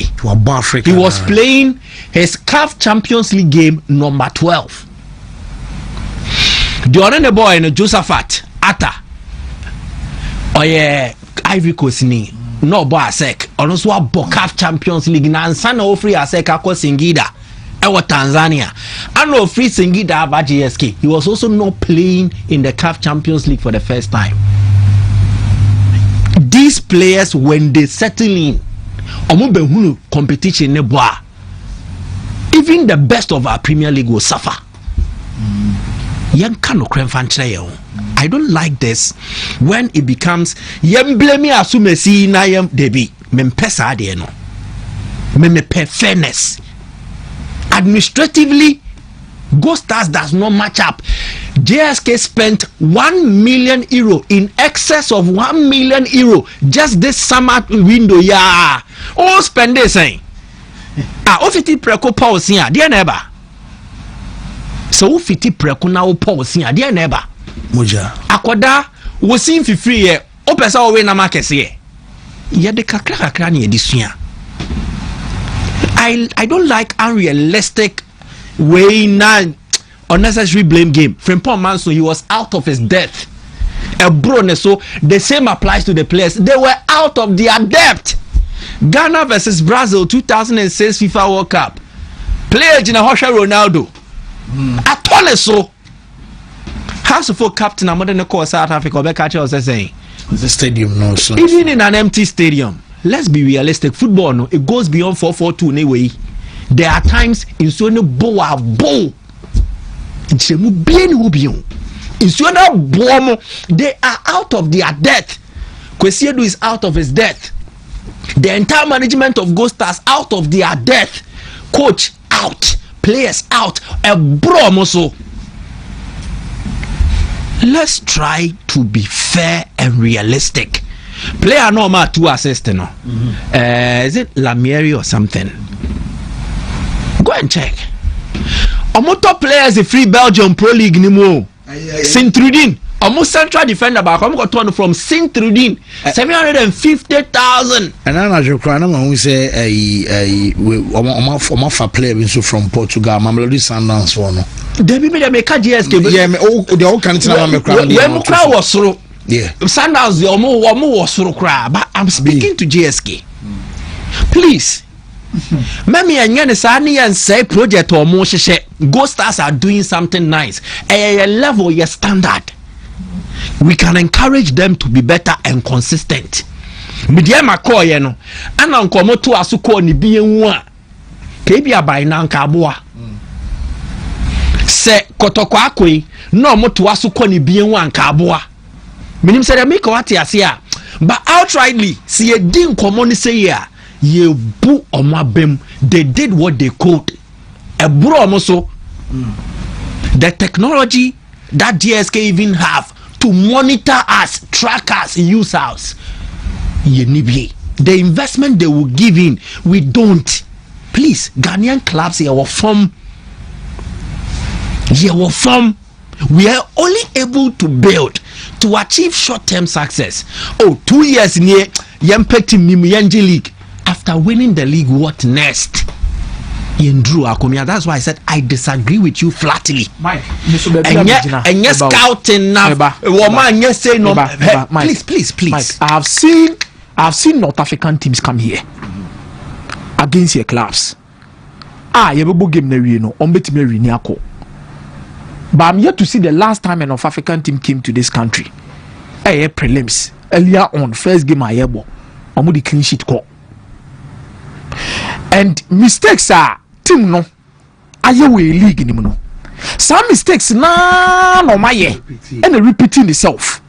He was playing his CAF Champions League game number 12. During the boy in Josephat Atta. Oye Ivory Coast ni no bo asek. Ono so abo CAF Champions League na Sana Ofri asek akọ Singida. Ewa Tanzania. And Ofri Singida aba JSK. He was also not playing in the CAF Champions League for the first time. These players, when they settle in, competition even even the best of our Premier League will suffer. I don't like this when it becomes yem blame me assume na yem debi mempesa de no me fairness. Administratively, Ghost Stars does not match up. JSK spent €1 million in excess of €1 million just this summer window. Yeah, all spend this saying. Ofiti preko pause here, dear neighbor. So ofiti preko now pause here, dear neighbor. Moja. Akoda was in for free here. Opesa owe na market here. Yeah, the kakra ni edisuya. I don't like unrealistic way now unnecessary blame game. Frimpong Manso, he was out of his depth. So the same applies to the players. They were out of their depth. Ghana versus Brazil 2006 FIFA World Cup. Player Gina Hosha Ronaldo. At all so. House of captain I'm going to call South Africa. Was saying the stadium no so. Even in an empty stadium. Let's be realistic. Football, no, it goes beyond 4-4-2 anyway. There are times in Sueno Boa Bo. They are out of their depth. Kwesiedu is out of his depth. The entire management of Ghost Stars out of their depth. Coach out. Players out. A bromoso. Let's try to be fair and realistic. Player normal 2 assists no. Is it Lamieri or something? Go and check. Top players the free Belgium Pro League ni mo. Saint-Trudin. Almost central defender back. I'm got turn from Saint-Trudin. 750,000. And I know who say a player from Portugal. Mamelodi Sundowns one. They be the make GSK. Yeah, the whole country was through. Yeah. Sundowns the omo was through cry. But I'm speaking to GSK. Please. Mami and Sani and say project or more Ghost Stars are doing something nice. A level your standard. We can encourage them to be better and consistent. Media Makoye no. And uncle to asuko ni bien one. Kebia by Nankabua. Se kotoko akwe no mo to asuko ni bien one kabua. Minim say make what ya but outrightly see a din common say ya. Ye bu omabem. They did what they could. A bro almost the technology that GSK even have to monitor us, track us, use us. The investment they will give in, we don't. Please, Ghanaian clubs here will form. We are only able to build to achieve short-term success. 2 years near Yempectim Nimuyanji League. After winning the league, what next? That's why I said I disagree with you flatly. Mike, and yes, scouting now. Please. Mike, I have seen North African teams come here against your clubs. You will game no on but I'm yet to see the last time a North African team came to this country. Prelims earlier on first game I ever the clean sheet call. And mistakes are team no ayewe league ni no. Some mistakes na no maye and repeating itself.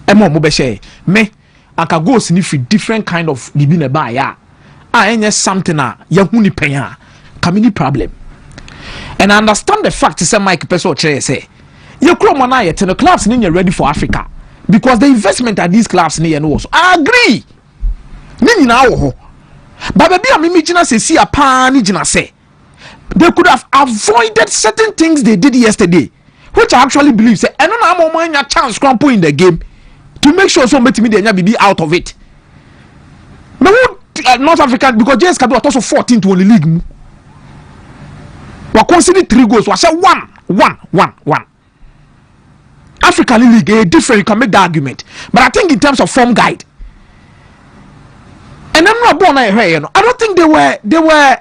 Emo mo be share me aka goals ni fi different kind of libi na ba ya. Enye something ya hu ni pen kamini problem. And I understand the fact say Mike Peso Chere say you kro na yet the clubs ni ready for Africa because the investment at these clubs ni no so. I agree. Ni na wo ho. But baby, I'm imagine see a pan say they could have avoided certain things they did yesterday, which I actually believe say and I'm on a chance crumple in the game to make sure somebody be out of it. North Africa because JS was also 14 to only league. We consider 3 goals. We say 1. African League is different. You can make the argument, but I think in terms of form guide. And I'm not born here. I don't think they were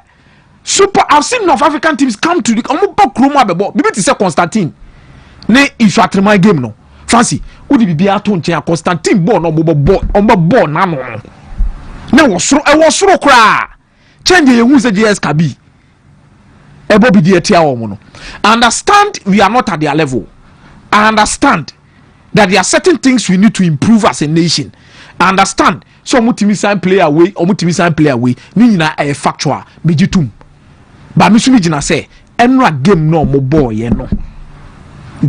super. I've seen North African teams come to the maybe to say Constantine. Ne if you my game no. Fancy, who did be at Constantine born on board no. Now was so cry. Change the who's the JS Kabi. ebo bi di etia wo no. Understand we are not at their level. I understand that there are certain things we need to improve as a nation. I understand. So omutimi sign play away, ni nyina e factual bejitum. Ba mi sumi jina say enra game no mo boy no.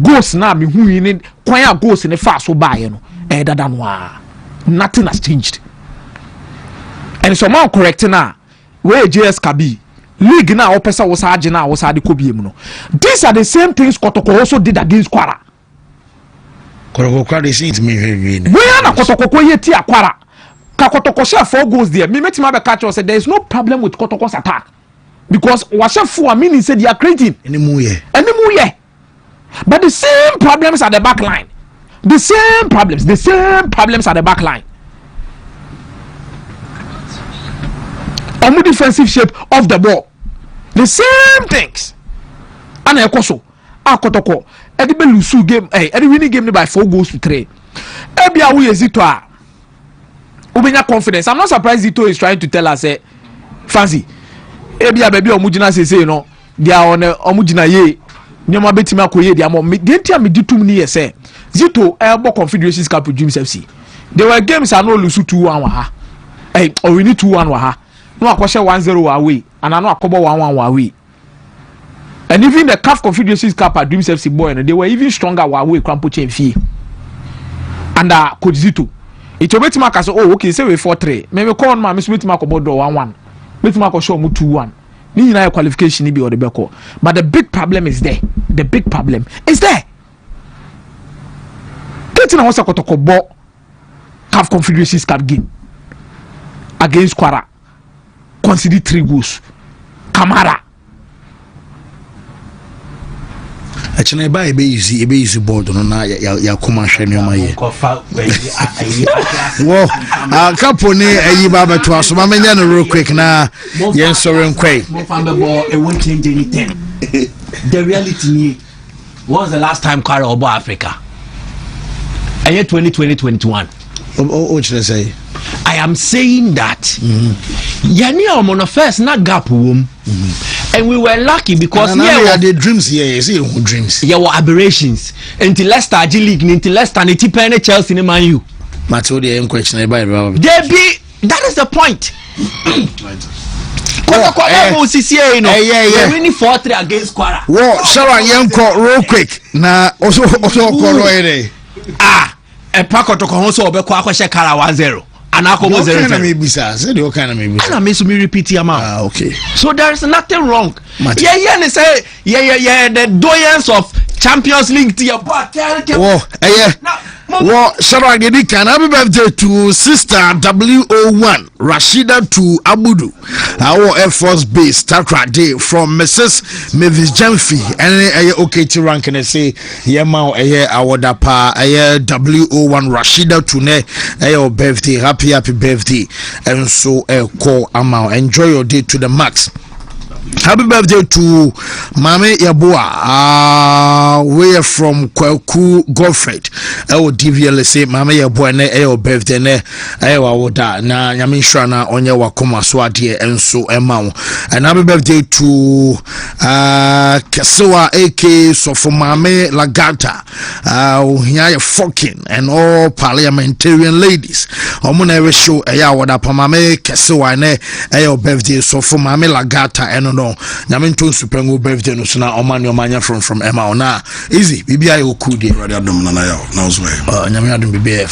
Goals na me hu yi ni kwan a goals ne fa so ba ye no. Dada no a. Nothing has changed. And so man correct na where JS Kabi league na opesa wo sa age na wo sa de kobiem no. These are the same things Kotoko also did against Kwara. Kotoko dey see me very. Where na Kotoko ye ti Akwara. Ka Kotoko share 4 goals there. Me meet my catch say there is no problem with Kotoko's attack. Because Washafu meaning said they are creating anymore. But the same problems at the back line. The same problems at the back line. Omu defensive shape of the ball. The same things. And Ekoso, Kotoko, Edibe Lusu game, Edi winning game by 4 goals to 3. Ebia we Zito a. Ubenya confidence. I'm not surprised Zito is trying to tell us, Fancy. Ebia baby omujina say no. They are on omujina ye. Nyama betima akoye dia mo. The entire me ditum ni say. Zito elbow Confederations Cup with Dreams FC. There were games I know Lusu 2-1 wa ha. Or we need 2-1 wa ha. No akwashe 1-0 away and I know akobo 1-1 away. And even the CAF Confederations Cup at Dreams FC boy, they were even stronger away Krampo chain fee. And Coach Zito. It will make me say, oh okay, say we 4-3. Maybe call on my Miss Whitmark about 1-1. Whitmark show mu 2-1. Ni na qualification ni be or the beko. But the big problem is there. The big problem is there. Getting a house Kotoko ball CAF Confederations Cup game against Kwara. Consider 3 goals. Kamara. Actually, buy a easy board on ya kuma sheni omaye. Well, Capone a baba to us. Mama real quick na yen sorry nkwe. It won't change anything. The reality was the last time Kwara Obo Africa. A year 2020-21. What should I say? I am saying that yani omono first na gap wom and we were lucky because yeah the dreams here is dreams. Yeah, were aberrations until Leicester G League until Leicester and TPN Chelsea in Man U. Matthew the question about that is the point. Winning 4-3 against Kwara. Well, Sarah Yanko real quick. Na also Koroere. A Paco to Conso Obeko Akwashe Kara 1-0. And I come 0-0. And I may repeat your amount. Okay. So there is nothing wrong. Yeah, they say, the doyens of Champions League to your back. Well, Sarah Gedikan, happy birthday to sister W01 Rashida to Abudu, our Air Force Base, Takra Day from Mrs. Mavis Jemfi, and okay to rank and say, Yama, our dapa, W01 Rashida to ne, birthday, happy birthday, and so call amount. Enjoy your day to the max. Happy birthday to Mame Yabua. We are from Kwaku Godfred. DVL say Mame Yabua ne birthday ne woda na nyame shana onye wakoma so ade enso emao. And happy birthday to Kesewa AK so for Mame Lagata. Here fucking and all parliamentarian ladies. Omuna show woda pa Mame Kesewa ne birthday so for Mame Lagata and no nyaminto supengo birthday no so na omanya from Emma na easy bibia yo cool dey radio dom na ya na so nyame adom bibia